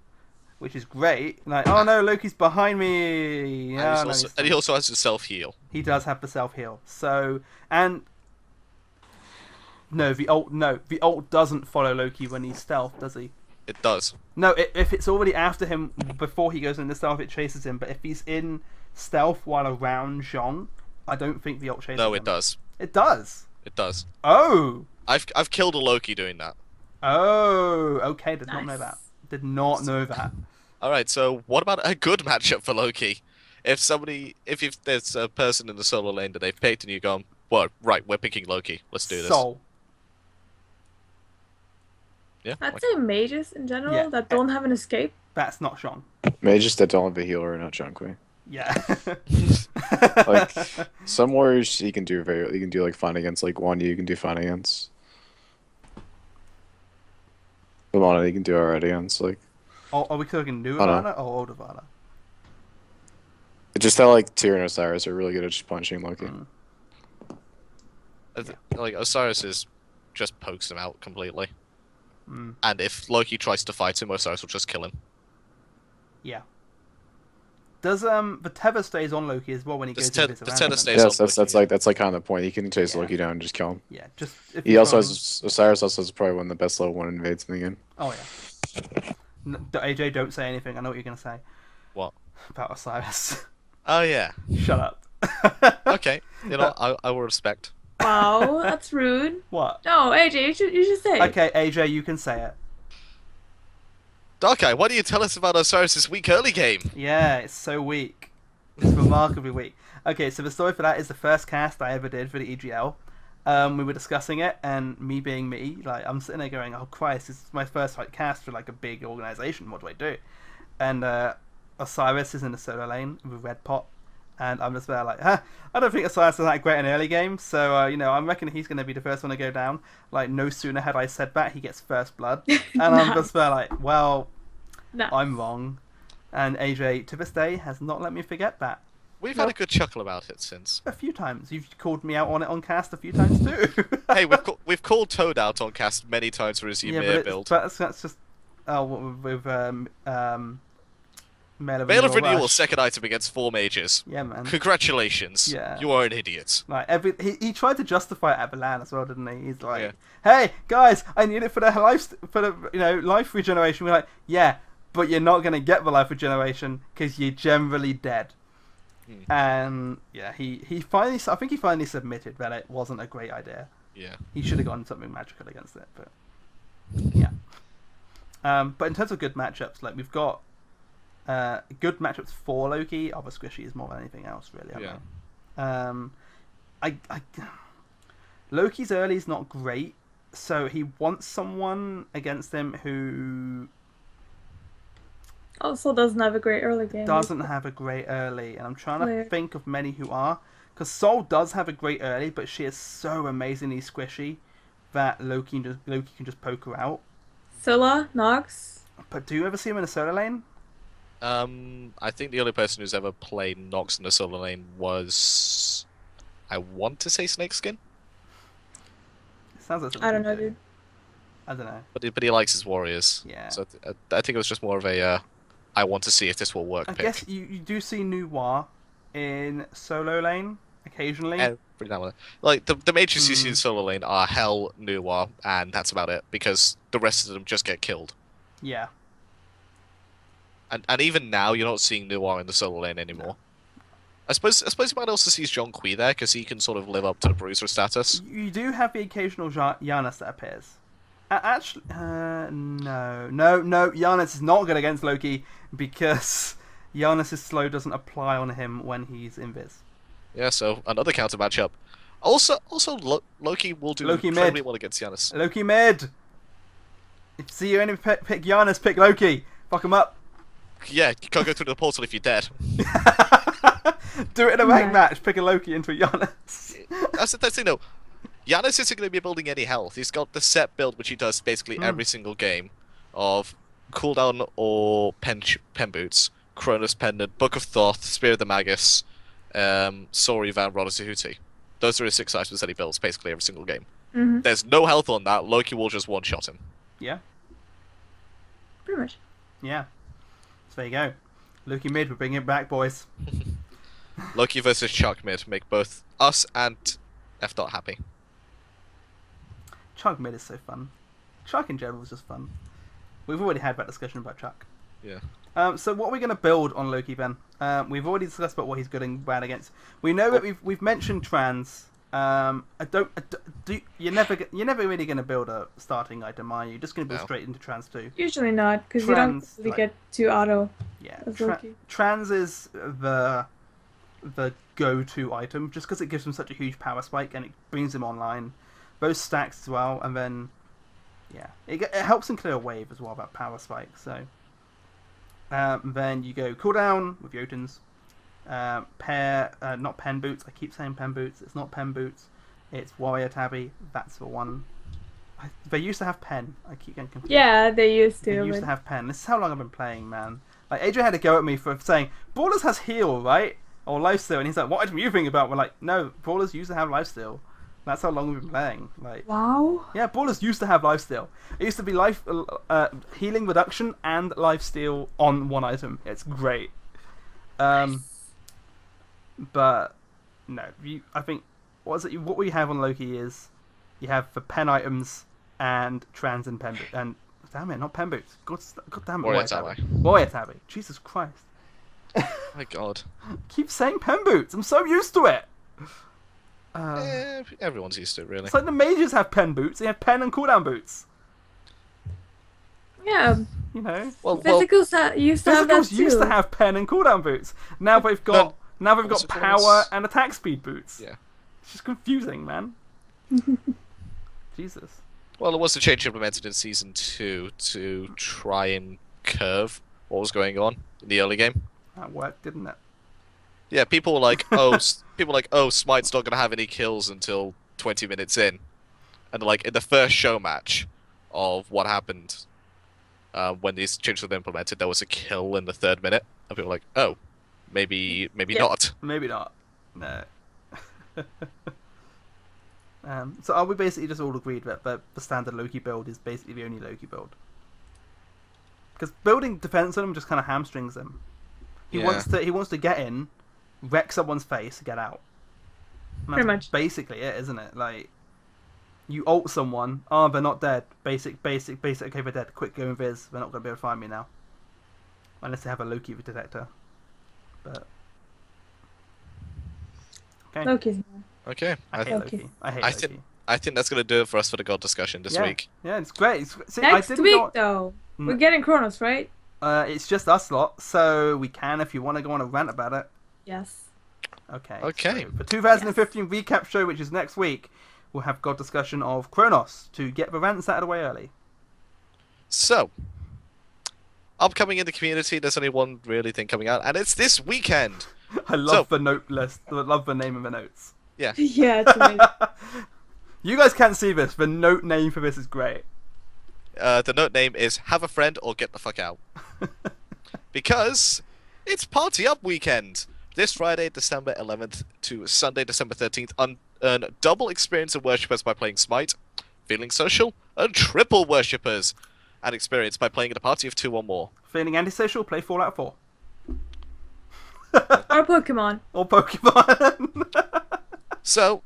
which is great. Like, oh no, Loki's behind me. And he also has a self-heal. He does have the self-heal. So, and the ult doesn't follow Loki when he's stealth, does he? It does. No, if it's already after him before he goes into stealth, it chases him. But if he's in stealth while around Zhong, I don't think the ult chases him. No, it does. It does? It does. Oh! I've killed a Loki doing that. Oh, okay, did not know that. Did not know that. Alright, so what about a good matchup for Loki? If there's a person in the solo lane that they've picked and you go, well, right, we're picking Loki. Let's do this. Soul. Yeah. I'd say mages in general that don't have an escape. That's not Zhong. Mages that don't have a healer are not Junkwei. Yeah. Like, some warriors you can do like fine against, like Guan Yu you can do fine against. Ivana you can do alright against, like. Are we talking new Ivana or old Ivana? It's just that like Tyr and Osiris are really good at just punching Loki. Like Osiris just pokes him out completely. And if Loki tries to fight him, Osiris will just kill him. Yeah. Does the tether stays on Loki as well when he goes to visit? The tether stays on Loki. That's like kind of the point. He can chase Loki down and just kill him. Yeah, just Osiris also has probably one of the best level 1 invades in the game. Oh yeah. AJ, don't say anything. I know what you're gonna say. What? About Osiris. Oh yeah. Shut up. Okay. You know, I will respect. Wow, that's rude. What? No, AJ, you should say it. Okay, AJ, you can say it. Darkai, why do you tell us about Osiris' weak early game? Yeah, it's so weak. It's remarkably weak. Okay, so the story for that is the first cast I ever did for the EGL. We were discussing it, and me being me, like, I'm sitting there going, oh Christ, this is my first cast for like a big organization, what do I do? And Osiris is in the solo lane with Red Pot, and I'm just there like, I don't think Osiris is that great in early game, so I reckon he's going to be the first one to go down. Like, no sooner had I said that, he gets first blood, and I'm just there like, well, I'm wrong. And AJ, to this day, has not let me forget that. We've had a good chuckle about it since. A few times. You've called me out on it on cast a few times too. Hey, we've called Toad out on cast many times for his Ymir build. But that's just with Veil of Renewal, second item against 4 mages. Yeah, man. Congratulations. Yeah. You are an idiot. Like he tried to justify it at the LAN as well, didn't he? He's like, hey guys, I need it for the life regeneration. We're like, yeah, but you're not gonna get the life regeneration because you're generally dead. And yeah, he finally submitted that it wasn't a great idea. Yeah. He should have gotten something magical against it, but yeah. But in terms of good matchups, like we've got good matchups for Loki. Other squishy is more than anything else, really. Loki's early is not great, so he wants someone against him who Also doesn't have a great early game. doesn't have a great early, and I'm trying to think of many who are. Because Sol does have a great early, but she is so amazingly squishy that Loki can just poke her out. Scylla, Nox. But do you ever see him in a solo lane? I think the only person who's ever played Nox in the solo lane was, I want to say Snakeskin. It sounds like something I don't know, you do. dude. I don't know. But he likes his warriors. Yeah. So I think it was just more of a, I want to see if this will work I pick. guess you do see Noir in solo lane occasionally. Every now and then. Like, the mages you see in solo lane are Hell, Noir, and that's about it, because the rest of them just get killed. Yeah. And even now, you're not seeing Noir in the solo lane anymore. No. I suppose you might also see John Kui there, because he can sort of live up to the bruiser status. You do have the occasional Giannis that appears. Actually, no. Giannis is not good against Loki, because Giannis' slow doesn't apply on him when he's invis. Yeah, so another counter matchup. Also, Loki will do incredibly well against Giannis. Loki mid! If you see your enemy pick Giannis, pick Loki. Fuck him up. Yeah, you can't go through the portal if you're dead. Do it in a rank match. Pick a Loki into a Giannis. That's the thing, though. Giannis isn't going to be building any health. He's got the set build, which he does basically every single game, of cooldown or pen boots, Cronus Pendant, Book of Thoth, Spear of the Magus, Sori Van Rodasuhuti. Those are his 6 items that he builds basically every single game. Mm-hmm. There's no health on that. Loki will just one-shot him. Yeah. Pretty much. Yeah. So there you go. Loki mid, we're bringing it back, boys. Loki versus Chuck mid. Make both us and F. happy. Chuck mid is so fun. Chuck in general is just fun. We've already had that discussion about Chuck. Yeah. So what are we going to build on Loki then? We've already discussed about what he's good and bad against. We know that we've mentioned trans. You're never really going to build a starting item, are you? You're just going to build straight into trans 2. Usually not, because you don't really get to auto. Yeah. Loki. Trans is the go-to item, just because it gives him such a huge power spike and it brings him online. Those stacks as well, and then it helps him clear a wave as well, that power spike. So then you go cooldown with Jotuns. Not pen boots. I keep saying pen boots. It's not pen boots. It's warrior tabby. That's the one. They used to have pen. I keep getting confused. Yeah, they used to. They used to have pen. This is how long I've been playing, man. Like Adrian had to go at me for saying Brawlers has heal, right, or lifesteal, and he's like, "What item are you thinking about?" We're like, "No, Brawlers used to have lifesteal." That's how long we've been playing. Like, wow. Yeah, Brawlers used to have lifesteal. It used to be healing reduction and lifesteal on one item. It's great. But no, I think what we have on Loki is you have the pen items and trans and pen boots. And damn it, not pen boots. God damn it, Warrior tabby. Jesus Christ. My God. Keep saying pen boots. I'm so used to it. Everyone's used to it, really. It's like the mages have pen boots. They have pen and cooldown boots. Yeah. You know. Physicals used to have that too. Used to have pen and cooldown boots. Now they've got power and attack speed boots. Yeah. It's just confusing, man. Jesus. Well, there was a change implemented in Season 2 to try and curve what was going on in the early game. That worked, didn't it? Yeah, people were like, oh, Smite's not going to have any kills until 20 minutes in. And like, in the first show match of what happened when these changes were implemented, there was a kill in the 3rd minute. And people were like, oh, maybe not. Maybe not. No. So are we basically just all agreed that the standard Loki build is basically the only Loki build? Because building defense on him just kind of hamstrings him. He wants to get in, wreck someone's face, get out. Pretty much. Basically it, isn't it? Like, you ult someone, they're not dead. Basic, okay, they're dead. Quick, go invis. They're not going to be able to find me now. Unless they have a Loki detector. But... okay. Loki's Okay. I hate Loki. I think that's going to do it for us for the God discussion this week. Yeah, it's great. Next week, though. We're getting Kronos, right? It's just us lot, so we can if you want to go on a rant about it. Yes. Okay. Okay. So for 2015 recap show, which is next week, we'll have God discussion of Kronos to get the rants out of the way early. So, upcoming in the community, there's only one really thing coming out, and it's this weekend. I love the note list. I love the name of the notes. Yeah. Yeah, it's amazing. You guys can't see this. The note name for this is great. The note name is Have a Friend or Get the Fuck Out. Because it's Party Up weekend. This Friday, December 11th to Sunday, December 13th, earn double experience of worshippers by playing Smite, feeling social, and triple worshippers and experience by playing in a party of 2 or more. Feeling antisocial? Play Fallout 4. Or Pokemon. Or Pokemon. So,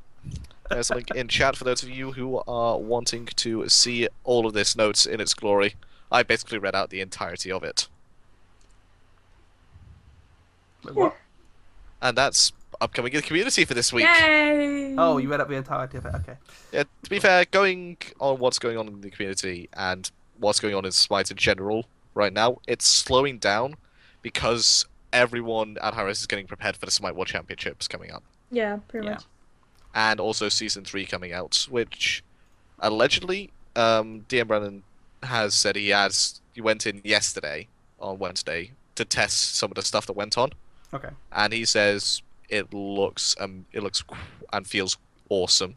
there's a link in chat for those of you who are wanting to see all of this notes in its glory. I basically read out the entirety of it. Wait, what? And that's upcoming in the community for this week. Yay! Oh, you read up the entirety of it. Okay. Yeah, to be fair, going on what's going on in the community and what's going on in Smite in general right now, it's slowing down because everyone at Hi-Rez is getting prepared for the Smite World Championships coming up. Yeah, pretty much. And also Season 3 coming out, which allegedly DM Brennan has said he went in yesterday, on Wednesday, to test some of the stuff that went on. Okay. And he says it looks and feels awesome.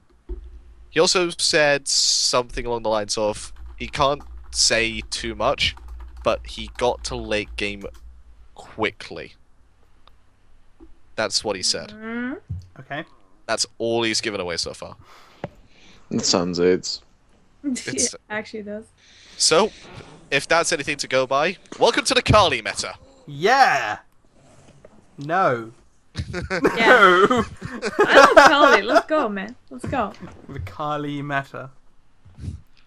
He also said something along the lines of he can't say too much, but he got to late game quickly. That's what he said. Mm. Okay. That's all he's given away so far. That sounds AIDS. It's- It actually does. So, if that's anything to go by, welcome to the Kali meta. Yeah. No. Yeah. No. I love Kali. Let's go, man. Let's go. The Kali meta.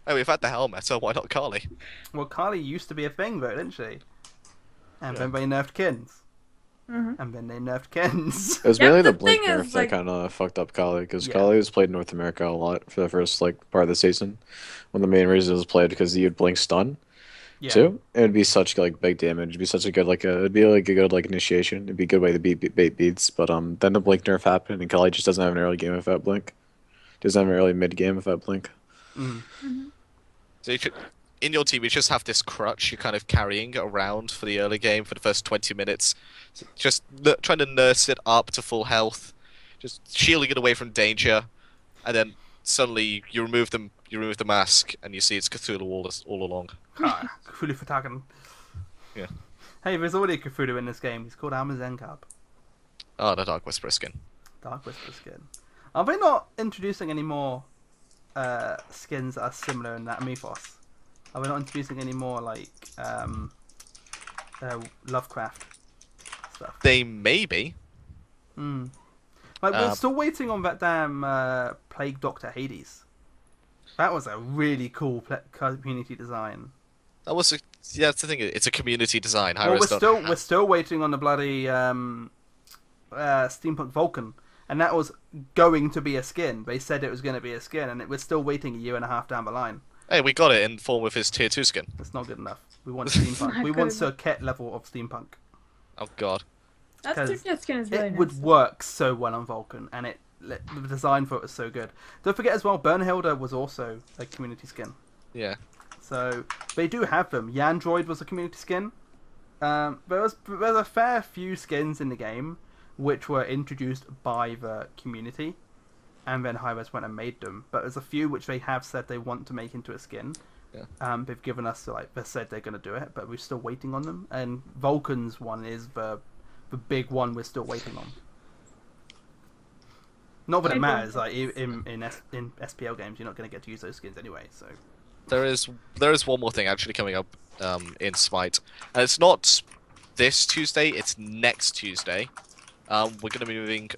Hey, we've had the Hell meta, why not Kali? Well, Kali used to be a thing, though, didn't she? And Yeah. then they nerfed Kins. Mhm. And then they nerfed Kins. It was Yeah, mainly the the Blink thing nerf is, that like- kind of fucked up Kali, because Yeah. Kali was played in North America a lot for the first part of the season. One of the main reasons it was played because you'd Blink stun Yeah. too. It would be such big damage. It'd be such a good it'd be a good initiation. It'd be a good way to bait beats. But then the Blink nerf happened, and Kali just doesn't have an early game without Blink. Doesn't have an early mid game without Blink. Mm. So in your team, you just have this crutch you're kind of carrying around for the early game for the first 20 minutes. Just trying to nurse it up to full health, just shielding it away from danger, and then suddenly you remove the mask, and you see it's Cthulhu all along. Ah, Cthulhu Fatagan. Yeah. Hey, there's already a Cthulhu in this game. He's called Amazenkab. Oh, the Dark Whisperer skin. Dark Whisper skin. Are they not introducing any more skins that are similar in that mythos? Are they not introducing any more Lovecraft stuff? They may be. Hmm. We're still waiting on that damn Plague Doctor Hades. That was a really cool community design. That was that's the thing. It's a community design. Well, Hi-Rez don't we're still waiting on the bloody Steampunk Vulcan, and that was going to be a skin. They said it was going to be a skin, and we're still waiting a year and a half down the line. Hey, we got it in form of his tier 2 skin. That's not good enough. We want steampunk. We want Sir Ket level of steampunk. Oh god. That skin is really It nice. would work so well on Vulcan, and the design for it was so good. Don't forget as well, Bernhilda was also a community skin. Yeah. So they do have them. Yandroid was a community skin. There's a fair few skins in the game which were introduced by the community, and then Hi-Rez went and made them. But there's a few which they have said they want to make into a skin. Yeah. They've given us they said they're going to do it, but we're still waiting on them. And Vulcan's one is the big one we're still waiting on. Not that it matters. In SPL games, you're not going to get to use those skins anyway. So There is one more thing actually coming up in Smite, and it's not this Tuesday. It's next Tuesday. We're going to be moving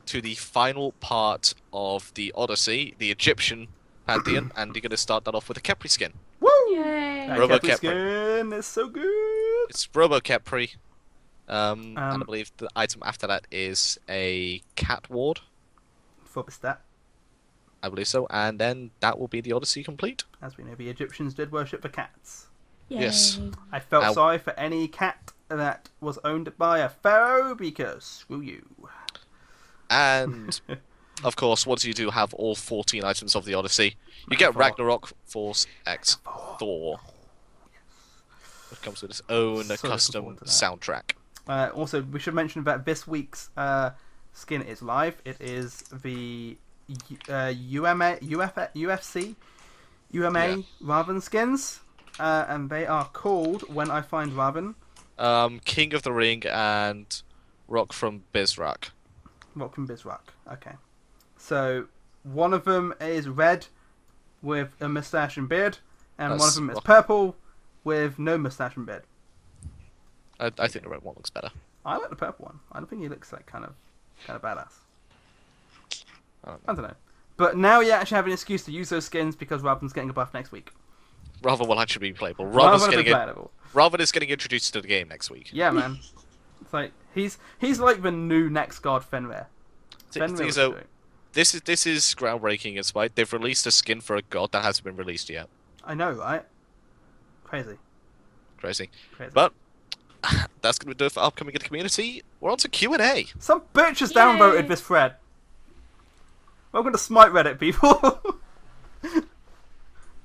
to the final part of the Odyssey, the Egyptian Pantheon, and you're going to start that off with a Kepri skin. woo! Yay! That Robo Kepri Kepri. skin is so good. It's Robo Kepri, and I believe the item after that is a Cat Ward. For the stat, I believe so, and then that will be the Odyssey complete. as we know, the Egyptians did worship the cats. Yes. Yay. I felt Ow. sorry for any cat that was owned by a pharaoh because screw you. And, of course, once you do have all 14 items of the Odyssey, you get Thor. Ragnarok Force X Thor. It comes with its own So looking custom forward to that. soundtrack. Also, we should mention that this week's skin is live. It is the UFC Raven skins, and they are called When I Find Raven. King of the Ring and Rock from Bizrak. Rock from Bizrak. Okay. So, one of them is red with a moustache and beard, and one That's of them is Rock. purple with no moustache and beard. I think the red one looks better. I like the purple one. I don't think he looks like kind of badass. I don't know. But now you actually have an excuse to use those skins because Raven's getting a buff next week. Raven will actually be playable. Raven is playable. Raven is getting introduced to the game next week. Yeah, man. It's like he's like the new next god Fenrir. Fenrir was So doing. this is groundbreaking in Smite. They've released a skin for a god that hasn't been released yet. I know, right? Crazy. Crazy. But that's going to do it for upcoming in the community. We're on to Q&A. Some bitch has Yay. downvoted this thread. Welcome to Smite Reddit, people.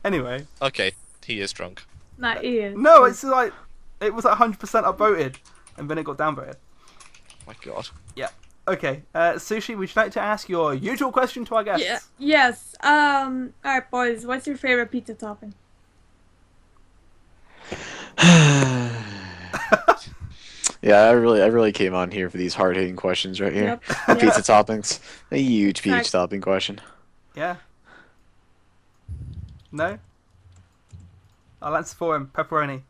Anyway. Okay, he is drunk. Not Ian. No, it's like it was like 100% upvoted, and then it got downvoted. My god. Yeah. Okay. Sushi, would you like to ask your usual question to our guests? Yeah. Yes. Alright, boys. What's your favorite pizza topping? Yeah, I really came on here for these hard hitting questions right here. Yep. Pizza toppings, a huge pizza Fact. topping question. Yeah. No? I'll answer for him. Pepperoni.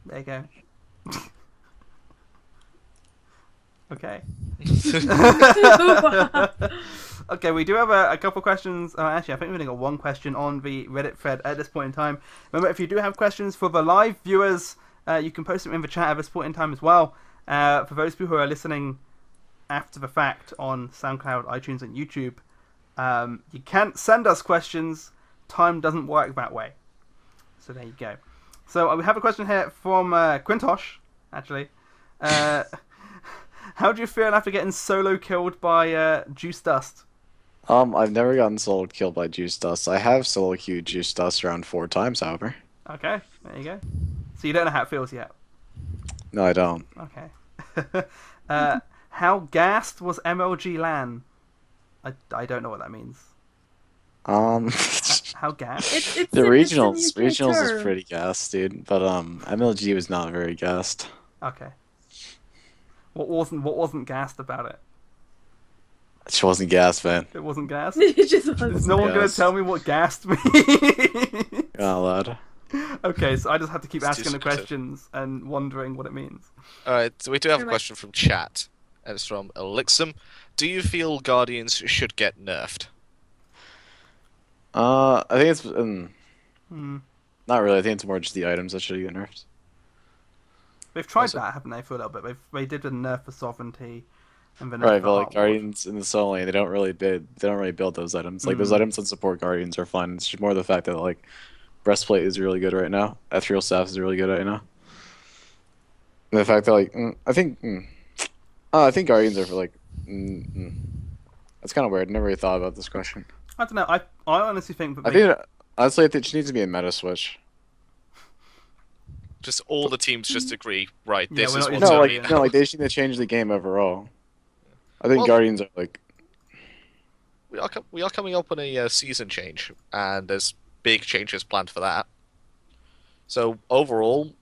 There you go. Okay. Okay, we do have a couple questions. Actually, I think we've only got one question on the Reddit thread at this point in time. Remember, if you do have questions for the live viewers, you can post them in the chat at this point in time as well. For those people who are listening after the fact on SoundCloud, iTunes, and YouTube, you can't send us questions. Time doesn't work that way. So there you go. So we have a question here from Quintosh, actually. How do you feel after getting solo killed by Juice Dust? I've never gotten solo killed by Juice Dust. I have solo queued Juice Dust around 4 times, however. Okay, there you go. So you don't know how it feels yet? No, I don't. Okay. How gassed was MLG LAN? I don't know what that means. How gassed? It's The it's a regionals UK is term. pretty gassed, dude. But MLG was not very gassed. Okay. What wasn't gassed about it? It just wasn't gassed, man. It wasn't gassed? It just Is was. no one going to Gassed. tell me what gassed means? You're not allowed. Okay, so I just have to keep It's too asking the secretive. questions and wondering what it means. Alright, so we do have a Very much. question from chat. And it's from Elixum. Do you feel Guardians should get nerfed? I think it's Hmm. not really. I think it's more just the items that should get nerfed. They've tried Also- that, haven't they, for a little bit? They did a nerf for sovereignty, and then Right, but like Guardians in the solo lane, they don't really build those items. Like those items that support Guardians are fun. It's just more the fact that like breastplate is really good right now. Ethereal staff is really good right now. And the fact that like I think Guardians are for like that's kind of weird. Never really thought about this question. I don't know. I honestly think that I think honestly, I think it just needs to be a meta switch. Just all the teams just agree, right, Yeah, this we're is not what's using No, only like no, like they just need to change the game overall. I think Well- Guardians are like we are coming up on a season change, and there's big changes planned for that. So overall,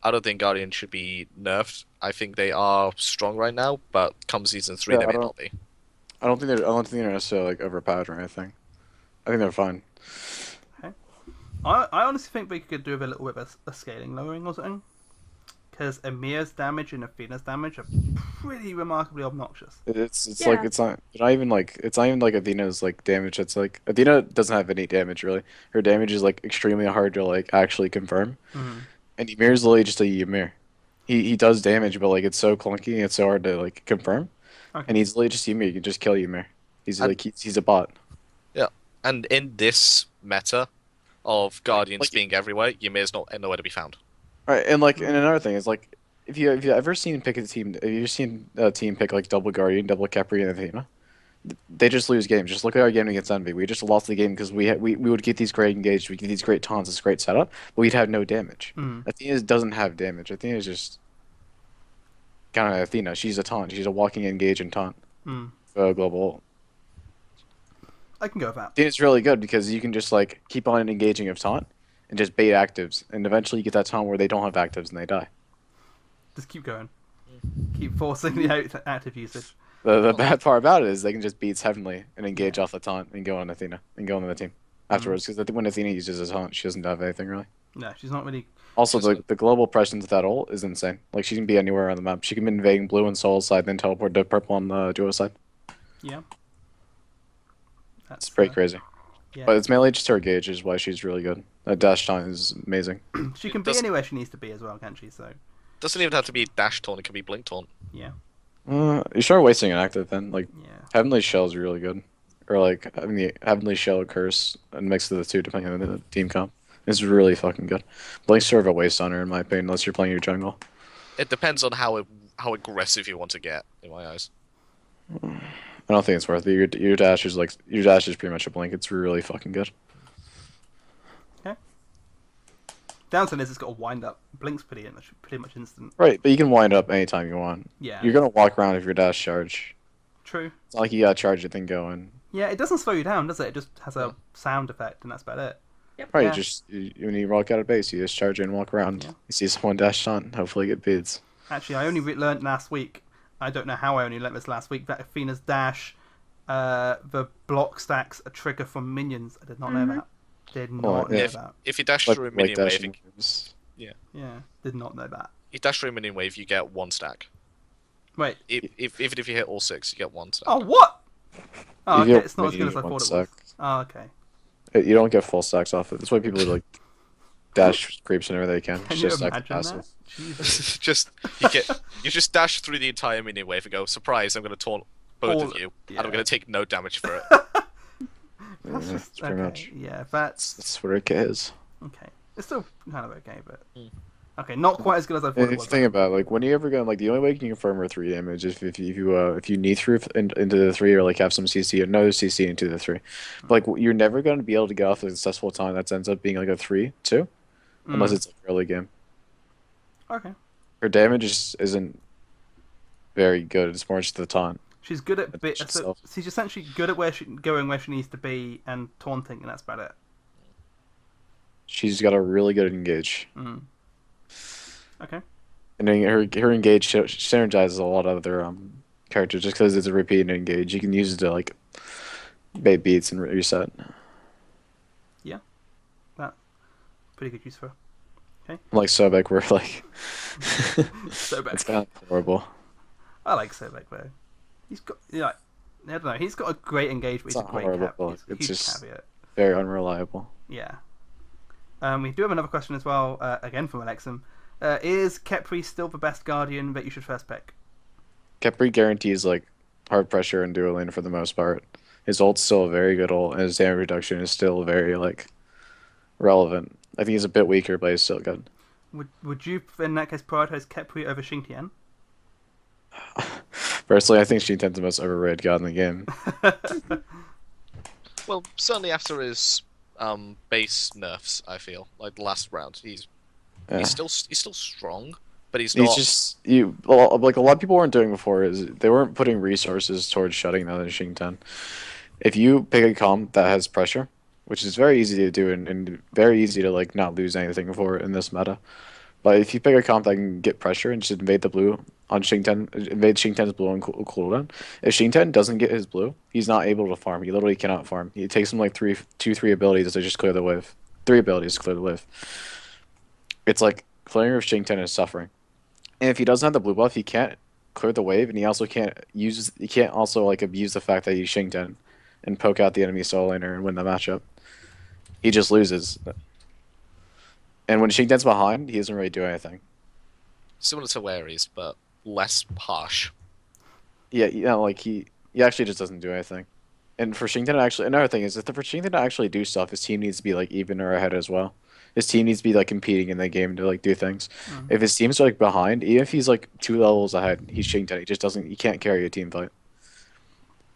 I don't think Guardians should be nerfed. I think they are strong right now, but come season 3 Yeah, they I may don't- not be. I don't think they're necessarily like overpowered or anything. I think they're fine. I honestly think they could do with a little bit of a scaling lowering or something. Because Emir's damage and Athena's damage are pretty remarkably obnoxious. It's Yeah. like it's not even like Athena's like damage. It's like Athena doesn't have any damage really. Her damage is like extremely hard to like actually confirm. Mhm. And Ymir's literally just a Ymir. He does damage, but like it's so clunky and it's so hard to like confirm. Okay. And he's literally just Ymir. You can just kill Ymir. He's And- like he's a bot. And in this meta, of Guardians Like- being everywhere, you may as well nowhere to be found. Right, and another thing is like if you ever seen pick a team, if you've seen a team pick like double Guardian, double Capri, and Athena, they just lose games. Just look at our game against Envy. We just lost the game because we would get these great engaged, we get these great taunts, this great setup, but we'd have no damage. Athena doesn't have damage. Athena's just kind of Athena. She's a taunt. She's a walking engage and taunt. Global ult. I can go with that. Athena's really good because you can just like keep on engaging of taunt and just bait actives, and eventually you get that taunt where they don't have actives and they die. Just keep going. Keep forcing the active usage. The bad part about it is they can just beat Heavenly and engage off the taunt and go on Athena and go on the team afterwards. Because when Athena uses a taunt, she doesn't have anything really. No, she's not really. Also, the global presence of that ult is insane. Like she can be anywhere on the map. She can be invading blue and soul side, then teleport to purple on the duo side. Yeah. It's pretty crazy. Yeah. But it's mainly just her gauge is why she's really good. That dash taunt is amazing. She can be anywhere she needs to be as well, can't she? So. Doesn't even have to be dash taunt, it can be blink taunt. Yeah. You start wasting an active then. Like Yeah. Heavenly Shell is really good. Or like having the Heavenly Shell Curse and mix of the two depending on the team comp. It's really fucking good. Blink's sort of a waste on her in my opinion unless you're playing your jungle. It depends on how aggressive you want to get, in my eyes. I don't think it's worth it. Your dash is pretty much a blink. It's really fucking good. Okay. Downside is it's got a wind up. Blink's pretty much instant. Right, but you can wind up anytime you want. Yeah. You're gonna walk around if your dash charge. True. It's not like you gotta charge it then go in. Yeah, it doesn't slow you down, does it? It just has a sound effect, and that's about it. Right, Yeah. when you walk out of base, you just charge it and walk around. Yeah. You see someone dash on, hopefully get beads. Actually, I only learned last week. I don't know how I only learned this last week. That Athena's dash, the block stacks a trigger from minions. I did not know that. Did not know that. If you dash through a minion wave, dashing Yeah, did not know that. you dash through a minion wave, you get one stack. Wait. Even if you hit all 6, you get one stack. Oh, what? Oh, okay. You It's not as good as I get thought it one was. stack. Oh, okay. You don't get full stacks off it. That's why people like dash creeps whenever they can. Can It's you just stack imagine that? passive. Jesus. you just dash through the entire minion wave and go, surprise, I'm going to taunt both of you, and I'm yeah. going to take no damage for it. That's Yeah, just it's pretty okay. much. Yeah, that's That's what it is. okay. It's still kind of okay, but okay, not quite as good as I thought And it if you was. think about it, like when you ever gonna like the only way you can confirm her 3 damage is if you knee through into the 3 or like have some CC or no CC into the 3. But like you're never gonna be able to get off a successful time that ends up being like a 3-2 unless it's like early game. Okay. Her damage isn't very good. It's more just the taunt. She's good at Push so itself. she's essentially good at going where she needs to be and taunting, and that's about it. She's got a really good engage. Okay. And then her engage synergizes a lot of other characters just because it's a repeat engage. You can use it to like bait beats and reset. Yeah. That pretty good use for her. Like Sobek, where like Sobek. it's kind of horrible. I like Sobek though. He's got I don't know. He's got a great engage, but It's he's a not great horrible, He's a it's huge just- caveat. Very unreliable. Yeah. We do have another question as well, again from Alexum. Is Kepri still the best Guardian that you should first pick? Kepri guarantees like hard pressure and dual lane for the most part. His ult's still a very good ult, and his damage reduction is still very like relevant. I think he's a bit weaker, but he's still good. Would you, in that case, prioritize Kepri over Xingtian? Personally, I think Shinten's the most overrated god in the game. Well, certainly after his base nerfs, I feel like the last round, he's still strong, but he's not. He's just like a lot of people weren't doing before is they weren't putting resources towards shutting down the Shinten. If you pick a comp that has pressure, which is very easy to do and very easy to like not lose anything for in this meta, but if you pick a comp that can get pressure and just invade the blue on Xingtian, invade Xingtian's blue on cooldown. If Xingtian doesn't get his blue, he's not able to farm. He literally cannot farm. It takes him like three abilities to just clear the wave. 3 abilities to clear the wave. It's like clearing of Xingtian is suffering. And if he doesn't have the blue buff, he can't clear the wave, and he can't also like abuse the fact that he's Xingtian and poke out the enemy solo laner and win the matchup. He just loses. And when Xingtian's behind, he doesn't really do anything. Similar to Waries, but less harsh. Yeah, like he actually just doesn't do anything. And for Shington to actually, another thing is, if for Shington to actually do stuff, his team needs to be like even or ahead as well. His team needs to be like competing in the game to like do things. If his team's like behind, even if he's like 2 levels ahead, he's Shington. He just doesn't. He can't carry a team fight.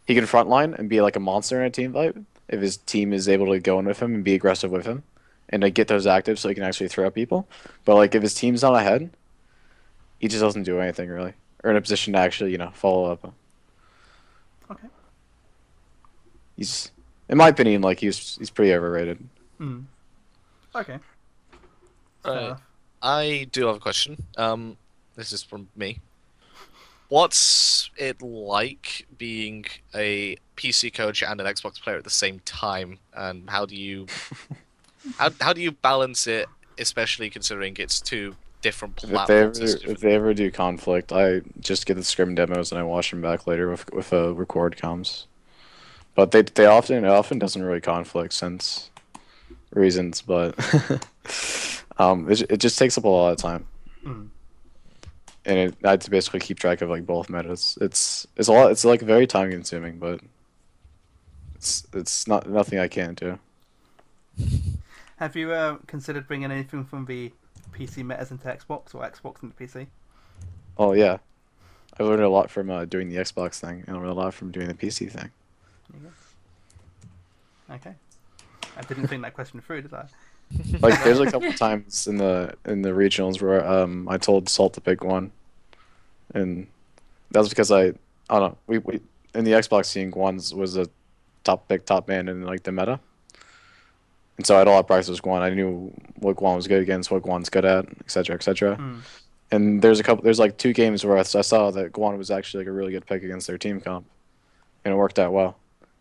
He can frontline and be like a monster in a team fight if his team is able to go in with him and be aggressive with him, and like get those actives so he can actually throw at people. But like if his team's not ahead, he just doesn't do anything really, or in a position to actually follow up. Okay. He's, in my opinion, like he's pretty overrated. Okay. Right. I do have a question. This is from me. What's it like being a PC coach and an Xbox player at the same time, and how do you how do you balance it, especially considering it's two different platforms? If they ever do conflict, I just get the scrim demos and I watch them back later with record comms. But it often doesn't really conflict since reasons, but it just takes up a lot of time. And I had to basically keep track of like both metas. It's a lot. It's like very time consuming, but it's nothing I can't do. Have you considered bringing anything from the PC metas into Xbox or Xbox into PC? Oh yeah, I learned a lot from doing the Xbox thing, and I learned a lot from doing the PC thing. Okay. I didn't think that question through, did I? Like, there's a couple times in the regionals where I told Salt to pick one, and that was because I don't know. We in the Xbox scene, Guan was a top man in like the meta, and so I had a lot of practice with Guan. I knew what Guan was good against, what Guan's good at, etc., etc. And there's like 2 games where I saw that Guan was actually like a really good pick against their team comp, and it worked out well.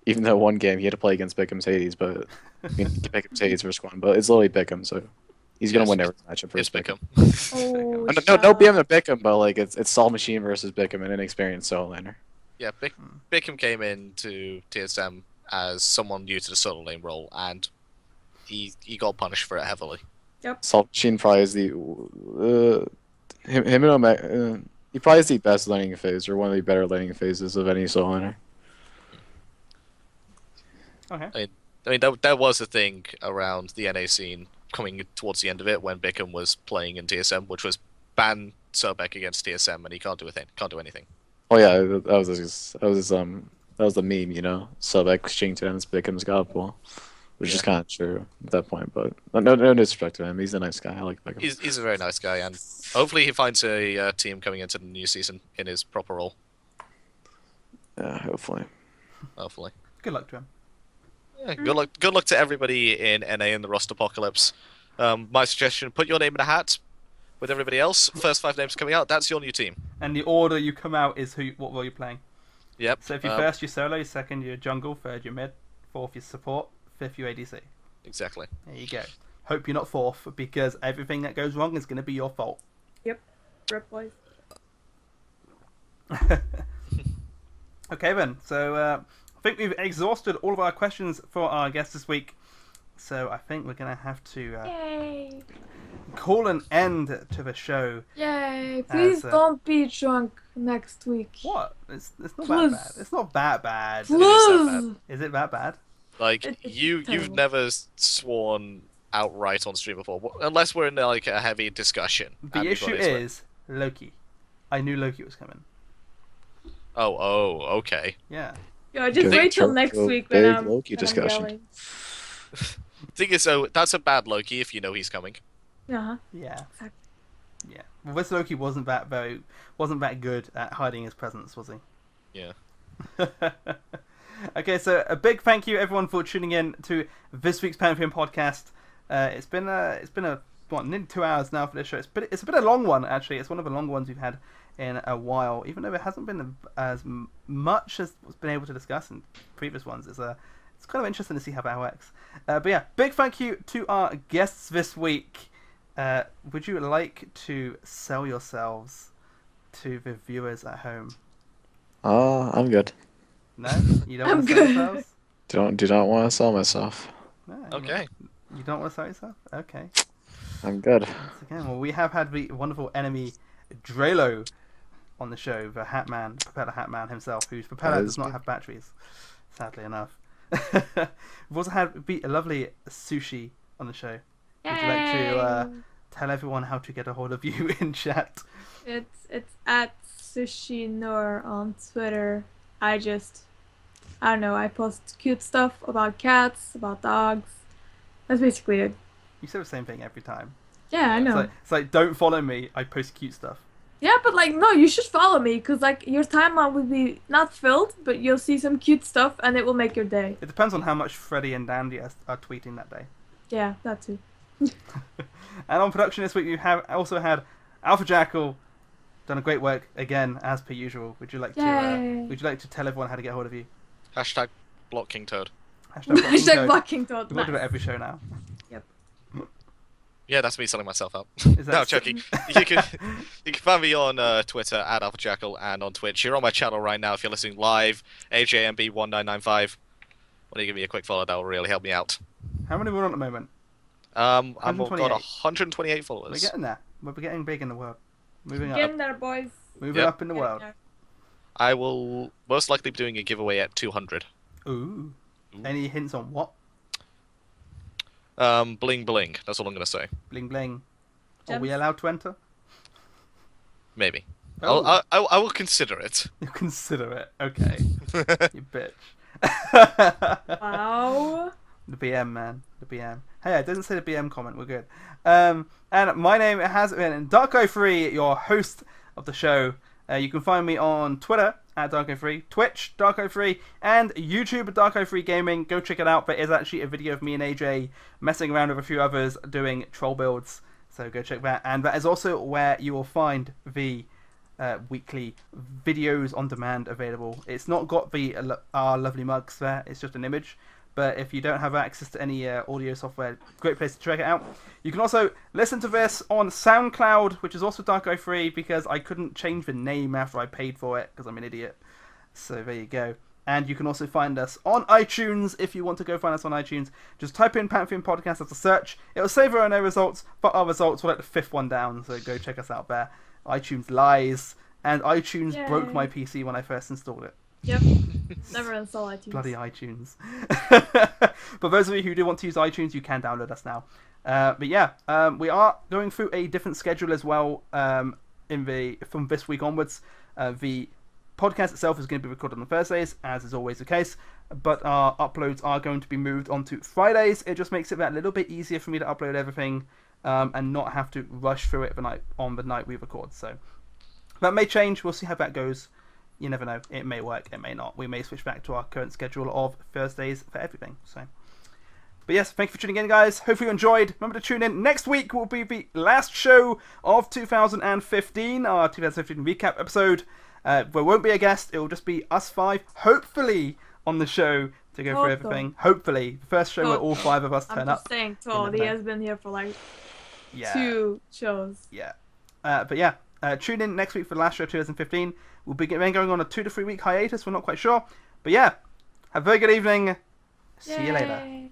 Even though one game he had to play against Bickham's Hades, but Bickham's Hades versus Guan, but it's literally Bickham, so he's gonna win every matchup versus Bickham. Oh, No BM to Bickham, but like it's Sol Machine versus Bickham, an inexperienced solo laner. Yeah, Bickham came into TSM as someone new to the solo lane role, and he got punished for it heavily. Yep. Sol Machine probably is the him and Omega. He probably is the best laning phase, or one of the better laning phases of any solo laner. Okay. I mean that was a thing around the NA scene coming towards the end of it when Bickham was playing in TSM, which was ban Sobek against TSM, and he can't do anything. Oh yeah, that was the meme, Sobek Shington and Bickham's God Pool, which is kind of true at that point. But no disrespect to him, he's a nice guy. I like Bickham. He's a very nice guy, and hopefully he finds a team coming into the new season in his proper role. Yeah, hopefully. Good luck to him. Yeah, good luck to everybody in NA in the roster apocalypse. My suggestion: put your name in a hat with everybody else. First 5 names coming out, that's your new team. And the order you come out is what role you're playing. Yep. So if you're first, you're solo. Second, you're jungle. Third, you're mid. Fourth, you're support. Fifth, you're ADC. Exactly. There you go. Hope you're not fourth, because everything that goes wrong is going to be your fault. Yep. Rip boys. Okay then. So I think we've exhausted all of our questions for our guests this week. So I think we're going to have to Yay! call an end to the show. Yay! Please don't be drunk next week. What? It's not Please. that bad. It's not that bad. Please. Is it that bad? Like you've terrible. never sworn outright on stream before, unless we're in like a heavy discussion. The issue is Loki. I knew Loki was coming. Oh, okay. Yeah. Yeah, just Good. wait till next Big week when I'm Loki discussion. yelling. Thing is, so that's a bad Loki if you know he's coming. Uh-huh. Yeah. Exactly. Yeah. Well, this Loki wasn't that good at hiding his presence, was he? Yeah. Okay, so a big thank you everyone for tuning in to this week's Pantheon podcast. It's been nearly 2 hours now for this show. It's been a long one actually. It's one of the longer ones we've had in a while, even though it hasn't been as much as was been able to discuss in previous ones. It's kind of interesting to see how that works. But yeah, big thank you to our guests this week. Would you like to sell yourselves to the viewers at home? I'm good. No, you don't want to sell yourselves. Do not want to sell myself. No, Okay. You don't want to sell yourself? Okay. I'm good. Once again, well, we have had the wonderful enemy Draylo on the show, the Hat Man, Propeller Hat Man himself, whose propeller That does is not me. have batteries. sadly enough. We've also had a lovely Sushi on the show. Would you like to tell everyone how to get a hold of you in chat? It's at SushiNur on Twitter. I don't know, I post cute stuff about cats, about dogs. That's basically it. You say the same thing every time. Yeah, I know. It's like don't follow me, I post cute stuff. Yeah, but like, no, you should follow me, because like, your timeline will be not filled, but you'll see some cute stuff, and it will make your day. It depends on how much Freddie and Dandy are tweeting that day. Yeah, that too. And on production this week, we have also had AlphaJackal, done a great work again as per usual. Would you like to tell everyone how to get hold of you? Hashtag block King Toad. Hashtag blocking Toad. We're going to do it every show now. Yep. Yeah, that's me selling myself out. Is that No, I'm joking. You can find me on Twitter at AlphaJackal and on Twitch. You're on my channel right now if you're listening live. AJMB1995. Why don't you give me a quick follow? That will really help me out. How many are we on at the moment? I've got 128. 128 followers. We're getting there. We're getting big in the world. Moving Getting up. there, boys. Moving up in the world. I will most likely be doing a giveaway at 200. Ooh. Any hints on what? Bling bling. That's all I'm going to say. Bling bling. Are Gems. we allowed to enter? Maybe. Oh. I will consider it. You consider it. Okay. You bitch. Wow. The BM, man. The BM. Hey, it doesn't say the BM comment. We're good. And my name has been Darko3, your host of the show. You can find me on Twitter at Darko3, Twitch, Darko3, and YouTube at Darko3 Gaming. Go check it out. But it's actually a video of me and AJ messing around with a few others doing troll builds. So go check that. And that is also where you will find the weekly videos on demand available. It's not got our lovely mugs there. It's just an image. But if you don't have access to any audio software, great place to check it out. You can also listen to this on SoundCloud, which is also Darko3, because I couldn't change the name after I paid for it, because I'm an idiot. So there you go. And you can also find us on iTunes, if you want to go find us on iTunes. Just type in Pantheon Podcast as a search. It'll say there are no results, but our results were like the 5th one down, so go check us out there. iTunes lies, and iTunes broke my PC when I first installed it. Yep. Never install iTunes. Bloody iTunes. But those of you who do want to use iTunes, you can download us now. But yeah, we are going through a different schedule as well from this week onwards. The podcast itself is going to be recorded on Thursdays, as is always the case, but our uploads are going to be moved onto Fridays. It just makes it that little bit easier for me to upload everything and not have to rush through it on the night we record. So that may change. We'll see how that goes. You never know. It may work, it may not. We may switch back to our current schedule of Thursdays for everything. So, but yes, thank you for tuning in, guys. Hopefully you enjoyed. Remember to tune in. Next week will be the last show of 2015, our 2015 recap episode. There won't be a guest. It will just be us 5, hopefully, on the show to go through everything. Hopefully. The first show where all 5 of us turn up. I'm just saying, Todd, he has been here for like 2 shows. Yeah. But yeah, tune in next week for the last show of 2015. We'll be going on a 2 to 3 week hiatus. We're not quite sure. But yeah, have a very good evening. See you later.